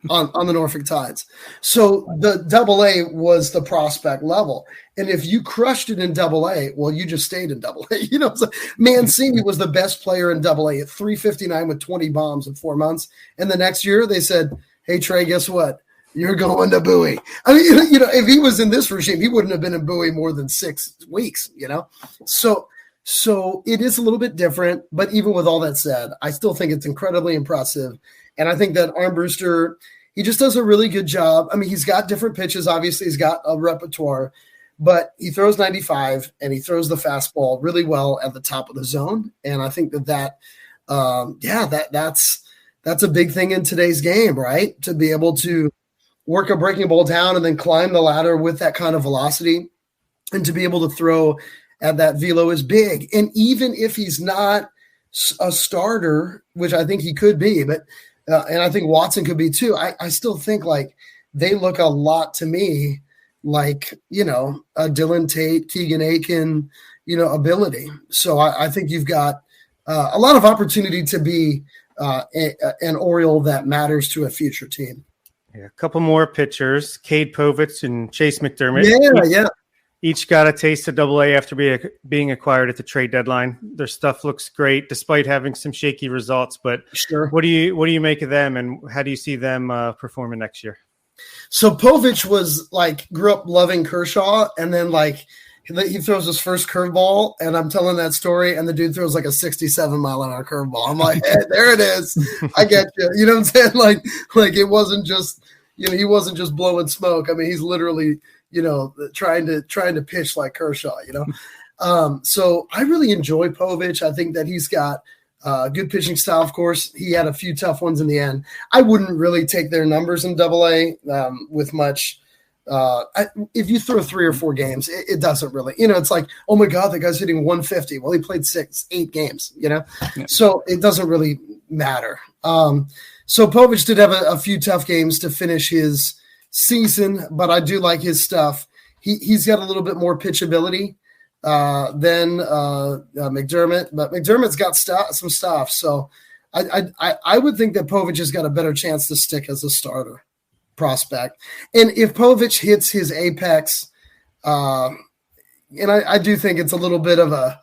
on the Norfolk Tides. So the AA was the prospect level. And if you crushed it in AA, well, you just stayed in AA. You know, so Mancini was the best player in AA at 359 with 20 bombs in 4 months. And the next year they said, hey, Trey, guess what? You're going to Bowie. I mean, you know, if he was in this regime, he wouldn't have been in Bowie more than 6 weeks, you know? So it is a little bit different, but even with all that said, I still think it's incredibly impressive. And I think that Armbruester, he just does a really good job. I mean, he's got different pitches. Obviously, he's got a repertoire, but he throws 95 and he throws the fastball really well at the top of the zone. And I think that's a big thing in today's game, right? To be able to work a breaking ball down and then climb the ladder with that kind of velocity, and to be able to throw at that velo is big. And even if he's not a starter, which I think he could be, but and I think Watson could be too, I still think like they look a lot to me like, you know, a Dylan Tate, Keegan Aiken, you know, ability. So I think you've got a lot of opportunity to be an Oriole that matters to a future team. Yeah, a couple more pitchers, Cade Povich and Chase McDermott. Each got a taste of AA after being acquired at the trade deadline. Their stuff looks great, despite having some shaky results. But sure, what do you make of them, and how do you see them performing next year? So Povich was like grew up loving Kershaw, and then like he throws his first curveball, and I'm telling that story, and the dude throws like a 67 mile an hour curveball. I'm like, hey, there it is. I get you. You know what I'm saying? Like it wasn't just, you know, he wasn't just blowing smoke. I mean, he's literally, you know, trying to pitch like Kershaw, you know? So I really enjoy Povich. I think that he's got good pitching style. Of course, he had a few tough ones in the end. I wouldn't really take their numbers in AA with much. If you throw 3 or 4 games, it doesn't really, you know, it's like, oh my God, the guy's hitting 150. Well, he played 8 games, you know? Yeah. So it doesn't really matter. So Povich did have a few tough games to finish his season, but I do like his stuff. He's got a little bit more pitchability than McDermott, but McDermott's got some stuff. So I would think that Povich has got a better chance to stick as a starter prospect. And if Povich hits his apex, and I do think it's a little bit of a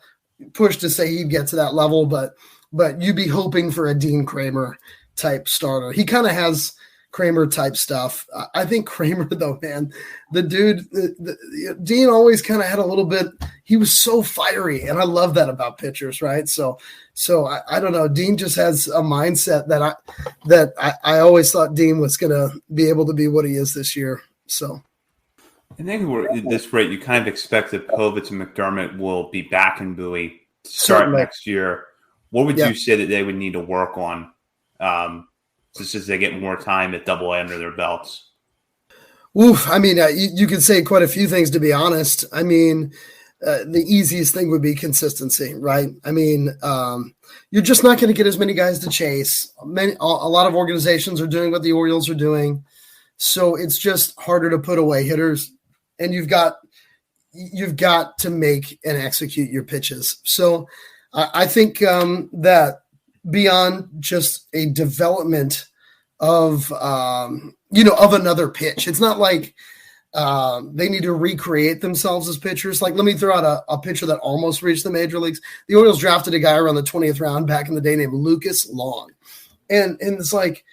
push to say he'd get to that level, but you'd be hoping for a Dean Kramer type starter. He kind of has Kramer type stuff. I think Kramer though, man, the dude, Dean always kind of had a little bit, he was so fiery, and I love that about pitchers, right? So I don't know. Dean just has a mindset that I always thought Dean was going to be able to be what he is this year. So I think we're at this rate, you kind of expect that Povich and McDermott will be back in Bowie to start next year. What would you say that they would need to work on just as they get more time at AA under their belts? Oof, I mean, you could say quite a few things, to be honest. I mean, the easiest thing would be consistency, right? I mean, you're just not going to get as many guys to chase. A lot of organizations are doing what the Orioles are doing, so it's just harder to put away hitters, and you've got to make and execute your pitches. So I think that beyond just a development of of another pitch, it's not like They need to recreate themselves as pitchers. Like, let me throw out a pitcher that almost reached the major leagues. The Orioles drafted a guy around the 20th round back in the day named Lucas Long. And it's like,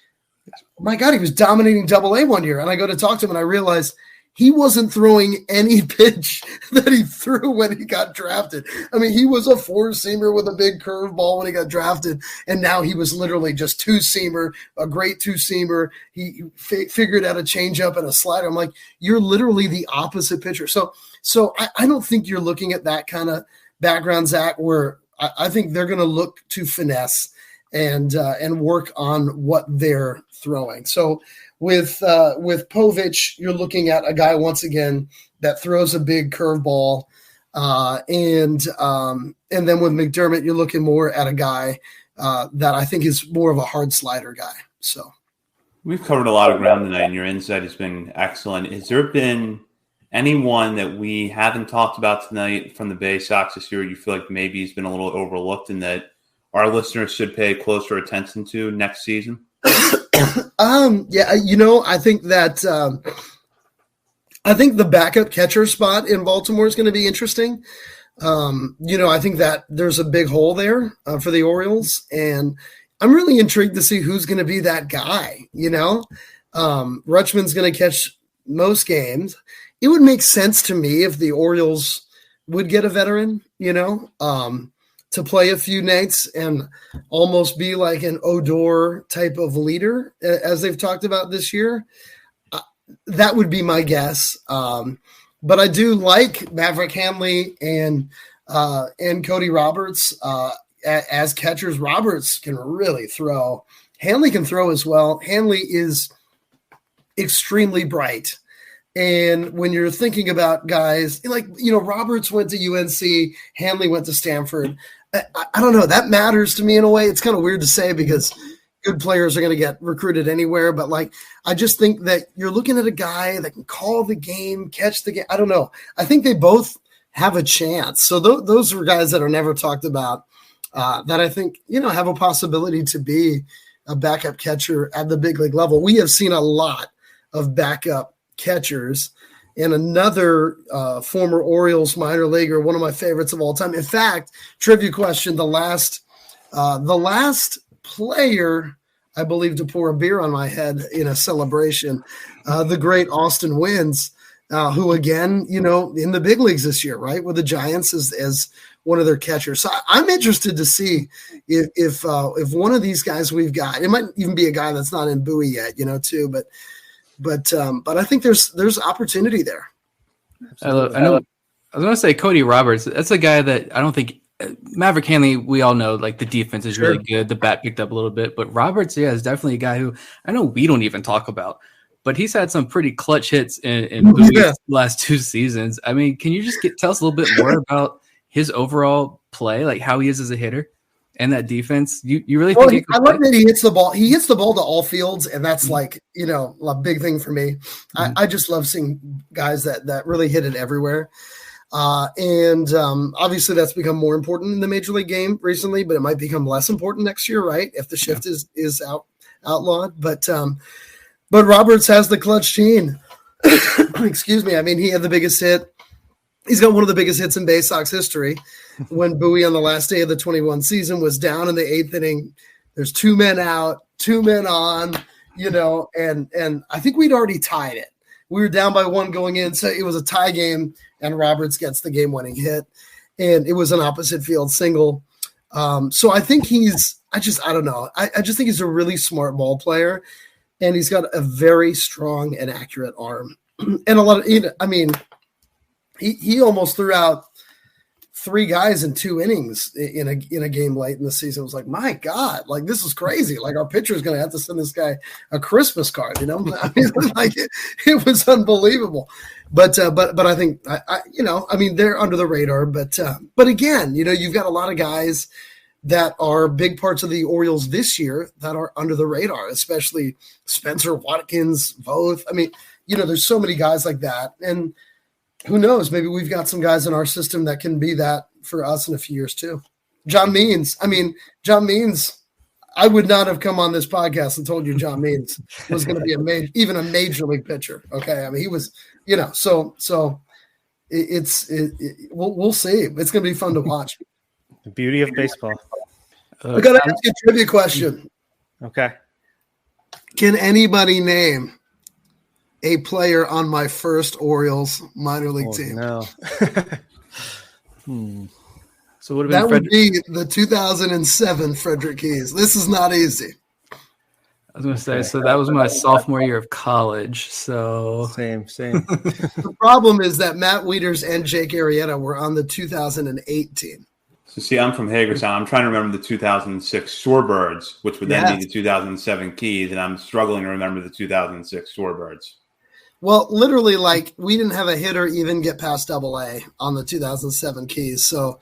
my God, he was dominating Double-A one year. And I go to talk to him, and I realized he wasn't throwing any pitch that he threw when he got drafted. I mean, he was a four-seamer with a big curveball when he got drafted, and now he was literally just two-seamer, a great two-seamer. He figured out a changeup and a slider. I'm like, you're literally the opposite pitcher. So I don't think you're looking at that kind of background, Zach, where I think they're going to look to finesse and work on what they're throwing. So with Povich, you're looking at a guy once again that throws a big curveball, and then with McDermott, you're looking more at a guy that I think is more of a hard slider guy. So we've covered a lot of ground tonight, and your insight has been excellent. Has there been anyone that we haven't talked about tonight from the Baysox this year you feel like maybe he's been a little overlooked and that our listeners should pay closer attention to next season? Yeah, I think that I think the backup catcher spot in Baltimore is going to be interesting. I think that there's a big hole there for the Orioles, and I'm really intrigued to see who's going to be that guy. Rutschman's going to catch most games. It would make sense to me if the Orioles would get a veteran, to play a few nights and almost be like an Odor type of leader, as they've talked about this year. That would be my guess. But I do like Maverick Hanley and Cody Roberts as catchers. Roberts can really throw. Hanley can throw as well. Hanley is extremely bright. And when you're thinking about guys like, Roberts went to UNC, Hanley went to Stanford. I don't know. That matters to me in a way. It's kind of weird to say because good players are going to get recruited anywhere. But I just think that you're looking at a guy that can call the game, catch the game. I don't know. I think they both have a chance. So those are guys that are never talked about that I think, have a possibility to be a backup catcher at the big league level. We have seen a lot of backup catchers. And another former Orioles minor leaguer, one of my favorites of all time. In fact, trivia question: the last player, I believe, to pour a beer on my head in a celebration, the great Austin Wynns, who again, in the big leagues this year, right, with the Giants as one of their catchers. So I'm interested to see if one of these guys we've got, it might even be a guy that's not in Bowie yet, too, But I think there's opportunity there. I know. I was going to say Cody Roberts. That's a guy that I don't think Maverick Hanley. We all know the defense is really good. The bat picked up a little bit, but Roberts, is definitely a guy who I know we don't even talk about. But he's had some pretty clutch hits in Bowie's last two seasons. I mean, can you just tell us a little bit more about his overall play, like how he is as a hitter? And that defense, you really think? I like that he hits the ball. He hits the ball to all fields, and that's a big thing for me. I just love seeing guys that really hit it everywhere. And obviously that's become more important in the major league game recently, but it might become less important next year, right? If the shift is outlawed. But Roberts has the clutch gene. Excuse me. I mean, he had the biggest hit. He's got one of the biggest hits in Baysox history. When Bowie on the last day of the 21 season was down in the eighth inning, there's two men out, two men on, and I think we'd already tied it. We were down by one going in, so it was a tie game, and Roberts gets the game-winning hit, and it was an opposite field single. So I think I don't know. I just think he's a really smart ball player, and he's got a very strong and accurate arm. And a lot of, he almost threw out three guys in 2 innings in a game late in the season. It was like, my God, this is crazy. Our pitcher is going to have to send this guy a Christmas card, I mean, it was unbelievable. But I think, they're under the radar, but again, you've got a lot of guys that are big parts of the Orioles this year that are under the radar, especially Spencer Watkins, Voth. I mean, there's so many guys like that. And who knows? Maybe we've got some guys in our system that can be that for us in a few years too. John Means. I would not have come on this podcast and told you John Means was going to be even a major league pitcher. Okay, I mean he was, so we'll see. It's going to be fun to watch. The beauty of baseball. I got to ask you a trivia question. Okay. Can anybody name a player on my first Orioles minor league team? No. So would would be the 2007 Frederick Keys. This is not easy. I was going to say, so that was my sophomore year of college. So same. The problem is that Matt Wieters and Jake Arrieta were on the 2008 team. So see, I'm from Hagerstown. I'm trying to remember the 2006 Shorebirds, which would then be the 2007 Keys, and I'm struggling to remember the 2006 Shorebirds. Well, literally, we didn't have a hitter even get past AA on the 2007 Keys, so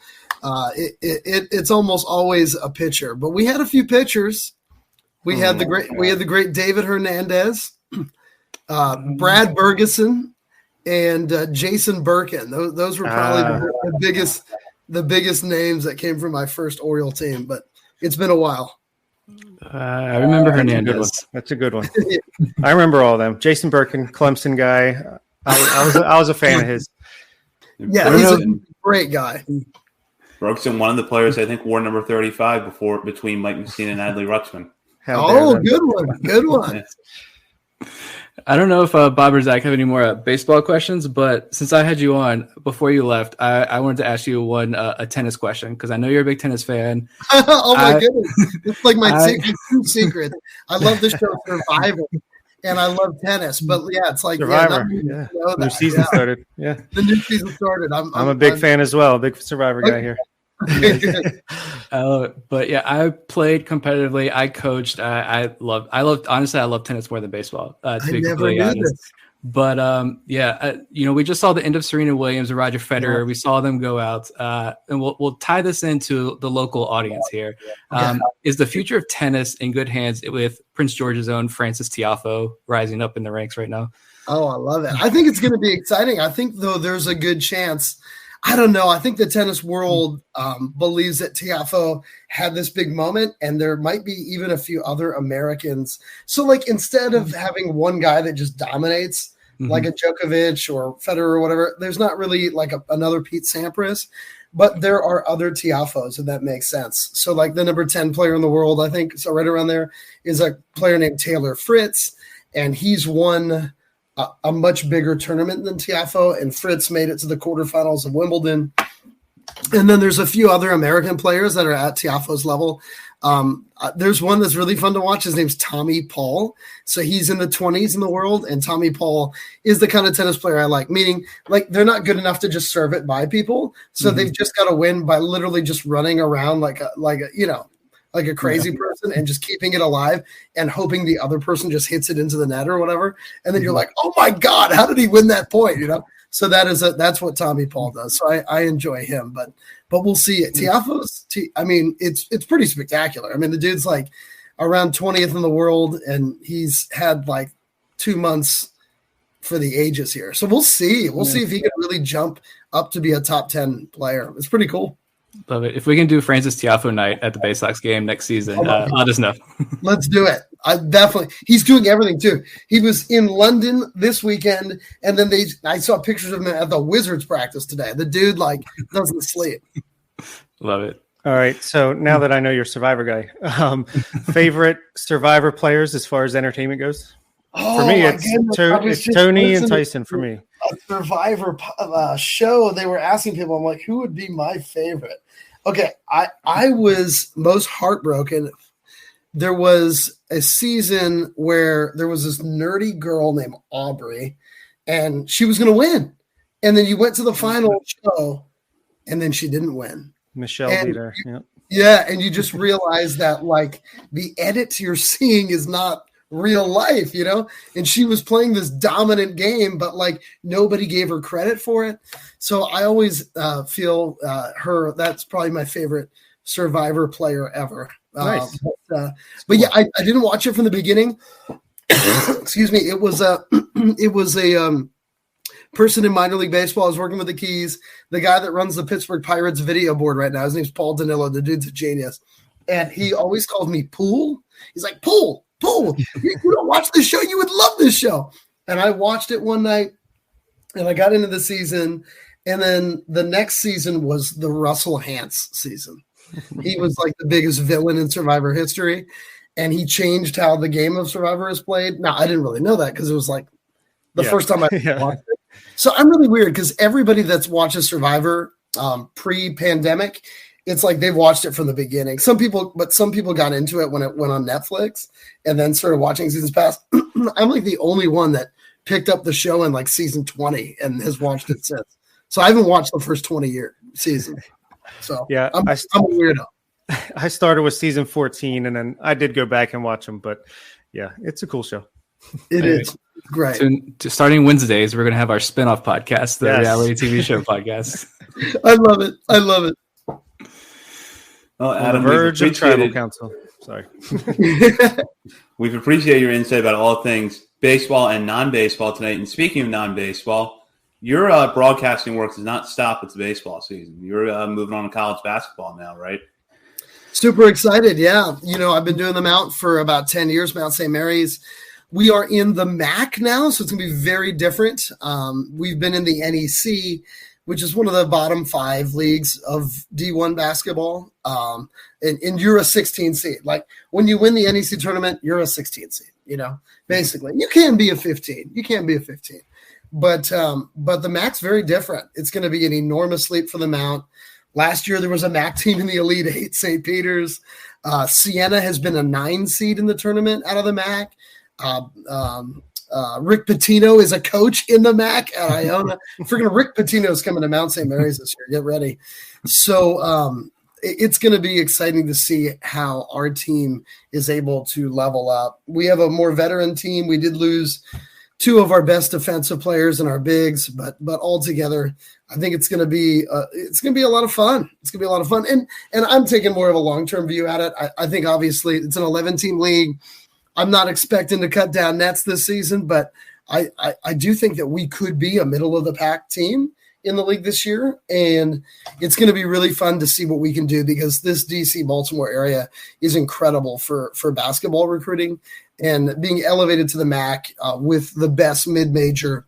it's almost always a pitcher. But we had a few pitchers. We had the great David Hernandez, Brad Bergeson, and Jason Birkin. Those were probably the biggest names that came from my first Oriole team. But it's been a while. I remember Hernandez. That's a good one. I remember all of them. Jason Birkin, Clemson guy. I was a fan of his. Yeah, he's a great guy. Bergeson, one of the players I think wore number 35 between Mike Messina and Adley Rutschman. Good one. I don't know if Bob or Zach have any more baseball questions, but since I had you on before you left, I wanted to ask you a tennis question because I know you're a big tennis fan. Oh my goodness, it's like my secret. I love the show Survivor, and I love tennis. But yeah, it's like Survivor. New season started. Yeah, the new season started. I'm a big fan as well. Big Survivor guy here. I love it. But yeah, I played competitively. I coached. I love tennis more than baseball. To be completely honest. But we just saw the end of Serena Williams and Roger Federer. Yeah. We saw them go out, and we'll tie this into the local audience here. Is the future of tennis in good hands with Prince George's own Frances Tiafoe rising up in the ranks right now? Oh, I love it. I think it's going to be exciting. I think though there's a good chance. I don't know. I think the tennis world believes that Tiafoe had this big moment, and there might be even a few other Americans. So, instead of having one guy that just dominates, like a Djokovic or Federer or whatever, there's not really another Pete Sampras, but there are other Tiafoes, if that makes sense. So, the number 10 player in the world, I think, so right around there, is a player named Taylor Fritz, and he's won a much bigger tournament than Tiafoe, and Fritz made it to the quarterfinals of Wimbledon. And then there's a few other American players that are at Tiafoe's level. There's one that's really fun to watch. His name's Tommy Pohl. So he's in the 20s in the world, and Tommy Pohl is the kind of tennis player I like, meaning they're not good enough to just serve it by people. So they've just got to win by literally just running around like a crazy person and just keeping it alive and hoping the other person just hits it into the net or whatever. And then you're like, oh my God, how did he win that point? So that's what Tommy Pohl does. So I enjoy him, but we'll see. Tiafoe's, it's pretty spectacular. I mean, the dude's around 20th in the world, and he's had 2 months for the ages here. So we'll see. We'll see if he can really jump up to be a top 10 player. It's pretty cool. Love it. If we can do Frances Tiafoe night at the Baysox game next season, let us know. Let's do it. He's doing everything too. He was in London this weekend, and then I saw pictures of him at the Wizards practice today. The dude doesn't sleep. Love it. All right. So now that I know you're a Survivor guy, favorite Survivor players as far as entertainment goes? For me, it's Tony and Tyson for me. A Survivor show, they were asking people, I'm like, who would be my favorite? Okay, I was most heartbroken. There was a season where there was this nerdy girl named Aubrey, and she was going to win. And then you went to the final show, and then she didn't win. Michelle Dieter. Yep. Yeah, and you just realize that the edit you're seeing is not real life, and she was playing this dominant game, but nobody gave her credit for it. So I always feel that's probably my favorite Survivor player ever. Nice. But yeah, I didn't watch it from the beginning. Excuse me. It was a person in minor league baseball. I was working with the Keys. The guy that runs the Pittsburgh Pirates video board right now, his name's Paul Danilo. The dude's a genius. And he always called me Pohl. He's like, Pohl, you don't watch this show. You would love this show. And I watched it one night, and I got into the season. And then the next season was the Russell Hantz season. He was like the biggest villain in Survivor history. And he changed how the game of Survivor is played. Now, I didn't really know that because it was like the first time I watched it. So I'm really weird because everybody that's watches Survivor pre-pandemic, it's like they've watched it from the beginning. Some people got into it when it went on Netflix and then started watching seasons past. I'm like the only one that picked up the show in like season 20 and has watched it since. So I haven't watched the first 20-year season. So yeah, I'm a weirdo. I started with season 14 and then I did go back and watch them, but yeah, it's a cool show. It is great. So starting Wednesdays, we're going to have our spinoff podcast, the reality TV show podcast. I love it. Well, Adam, Verge of Tribal Council. Sorry. We've appreciated your insight about all things baseball and non-baseball tonight. And speaking of non-baseball, your broadcasting work does not stop with the baseball season. You're moving on to college basketball now, right? Super excited, yeah. I've been doing the Mount for about 10 years, Mount St. Mary's. We are in the MAC now, so it's going to be very different. We've been in the NEC, which is one of the bottom 5 leagues of D1 basketball. And you're a 16 seed. Like when you win the NEC tournament, you're a 16 seed, basically. You can be a 15. But the MAC's very different. It's going to be an enormous leap for the Mount. Last year, there was a MAC team in the Elite 8, St. Peter's. Siena has been a 9 seed in the tournament out of the MAC. Rick Pitino is a coach in the MAC at Iona. Freaking Rick Pitino is coming to Mount St. Mary's this year. Get ready. So it's going to be exciting to see how our team is able to level up. We have a more veteran team. We did lose 2 of our best defensive players and our bigs, but altogether, I think it's going to be a lot of fun. It's going to be a lot of fun, and I'm taking more of a long-term view at it. I think obviously it's an 11-team league. I'm not expecting to cut down nets this season, but I do think that we could be a middle-of-the-pack team in the league this year, and it's going to be really fun to see what we can do because this DC-Baltimore area is incredible for basketball recruiting and being elevated to the MAC with the best mid-major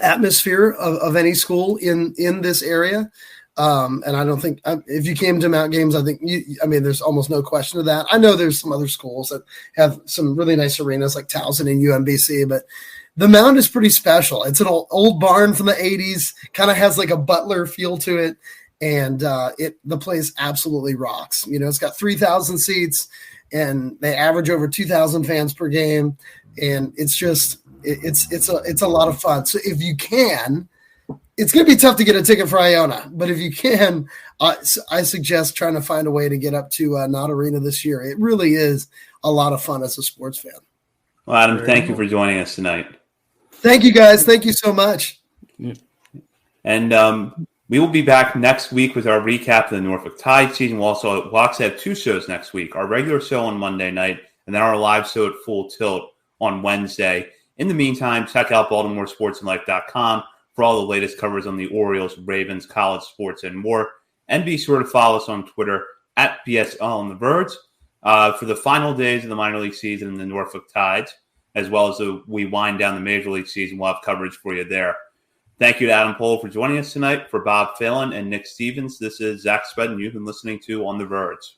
atmosphere of any school in this area. And I don't think if you came to Mount games, I think there's almost no question of that. I know there's some other schools that have some really nice arenas like Towson and UMBC, but the Mount is pretty special. It's an old barn from the 80s, kind of has like a Butler feel to it. And the place absolutely rocks. It's got 3,000 seats and they average over 2,000 fans per game. And it's just, it's a lot of fun. So if you can, it's going to be tough to get a ticket for Iona, but if you can, I suggest trying to find a way to get up to Knott Arena this year. It really is a lot of fun as a sports fan. Well, Adam, thank you for joining us tonight. Thank you, guys. Thank you so much. And we will be back next week with our recap of the Norfolk Tide season. We'll actually have 2 shows next week, our regular show on Monday night, and then our live show at Full Tilt on Wednesday. In the meantime, check out BaltimoreSportsAndLife.com for all the latest coverage on the Orioles, Ravens, college sports, and more. And be sure to follow us on Twitter at BSL on the Verge for the final days of the minor league season in the Norfolk Tides, as well as we wind down the major league season. We'll have coverage for you there. Thank you to Adam Pohl for joining us tonight. For Bob Phelan and Nick Stevens, this is Zach Spedden you've been listening to On the Verge.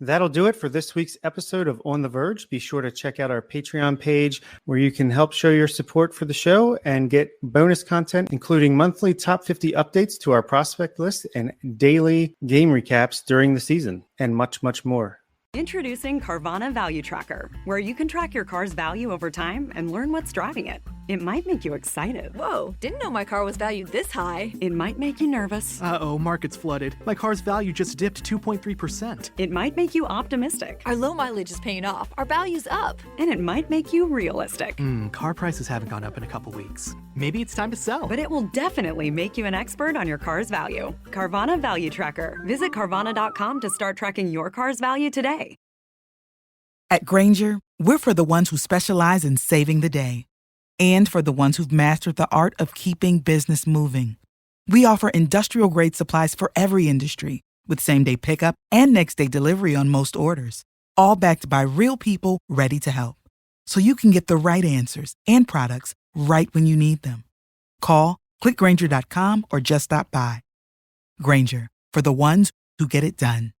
That'll do it for this week's episode of On the Verge. Be sure to check out our Patreon page where you can help show your support for the show and get bonus content, including monthly top 50 updates to our prospect list and daily game recaps during the season, and much, much more. Introducing Carvana Value Tracker, where you can track your car's value over time and learn what's driving it. It might make you excited. Whoa, didn't know my car was valued this high. It might make you nervous. Uh-oh, market's flooded. My car's value just dipped 2.3%. It might make you optimistic. Our low mileage is paying off. Our value's up. And it might make you realistic. Car prices haven't gone up in a couple weeks. Maybe it's time to sell. But it will definitely make you an expert on your car's value. Carvana Value Tracker. Visit Carvana.com to start tracking your car's value today. At Grainger, we're for the ones who specialize in saving the day, and for the ones who've mastered the art of keeping business moving. We offer industrial-grade supplies for every industry, with same-day pickup and next-day delivery on most orders. All backed by real people ready to help. So you can get the right answers and products right when you need them. Call, click Grainger.com, or just stop by. Grainger, for the ones who get it done.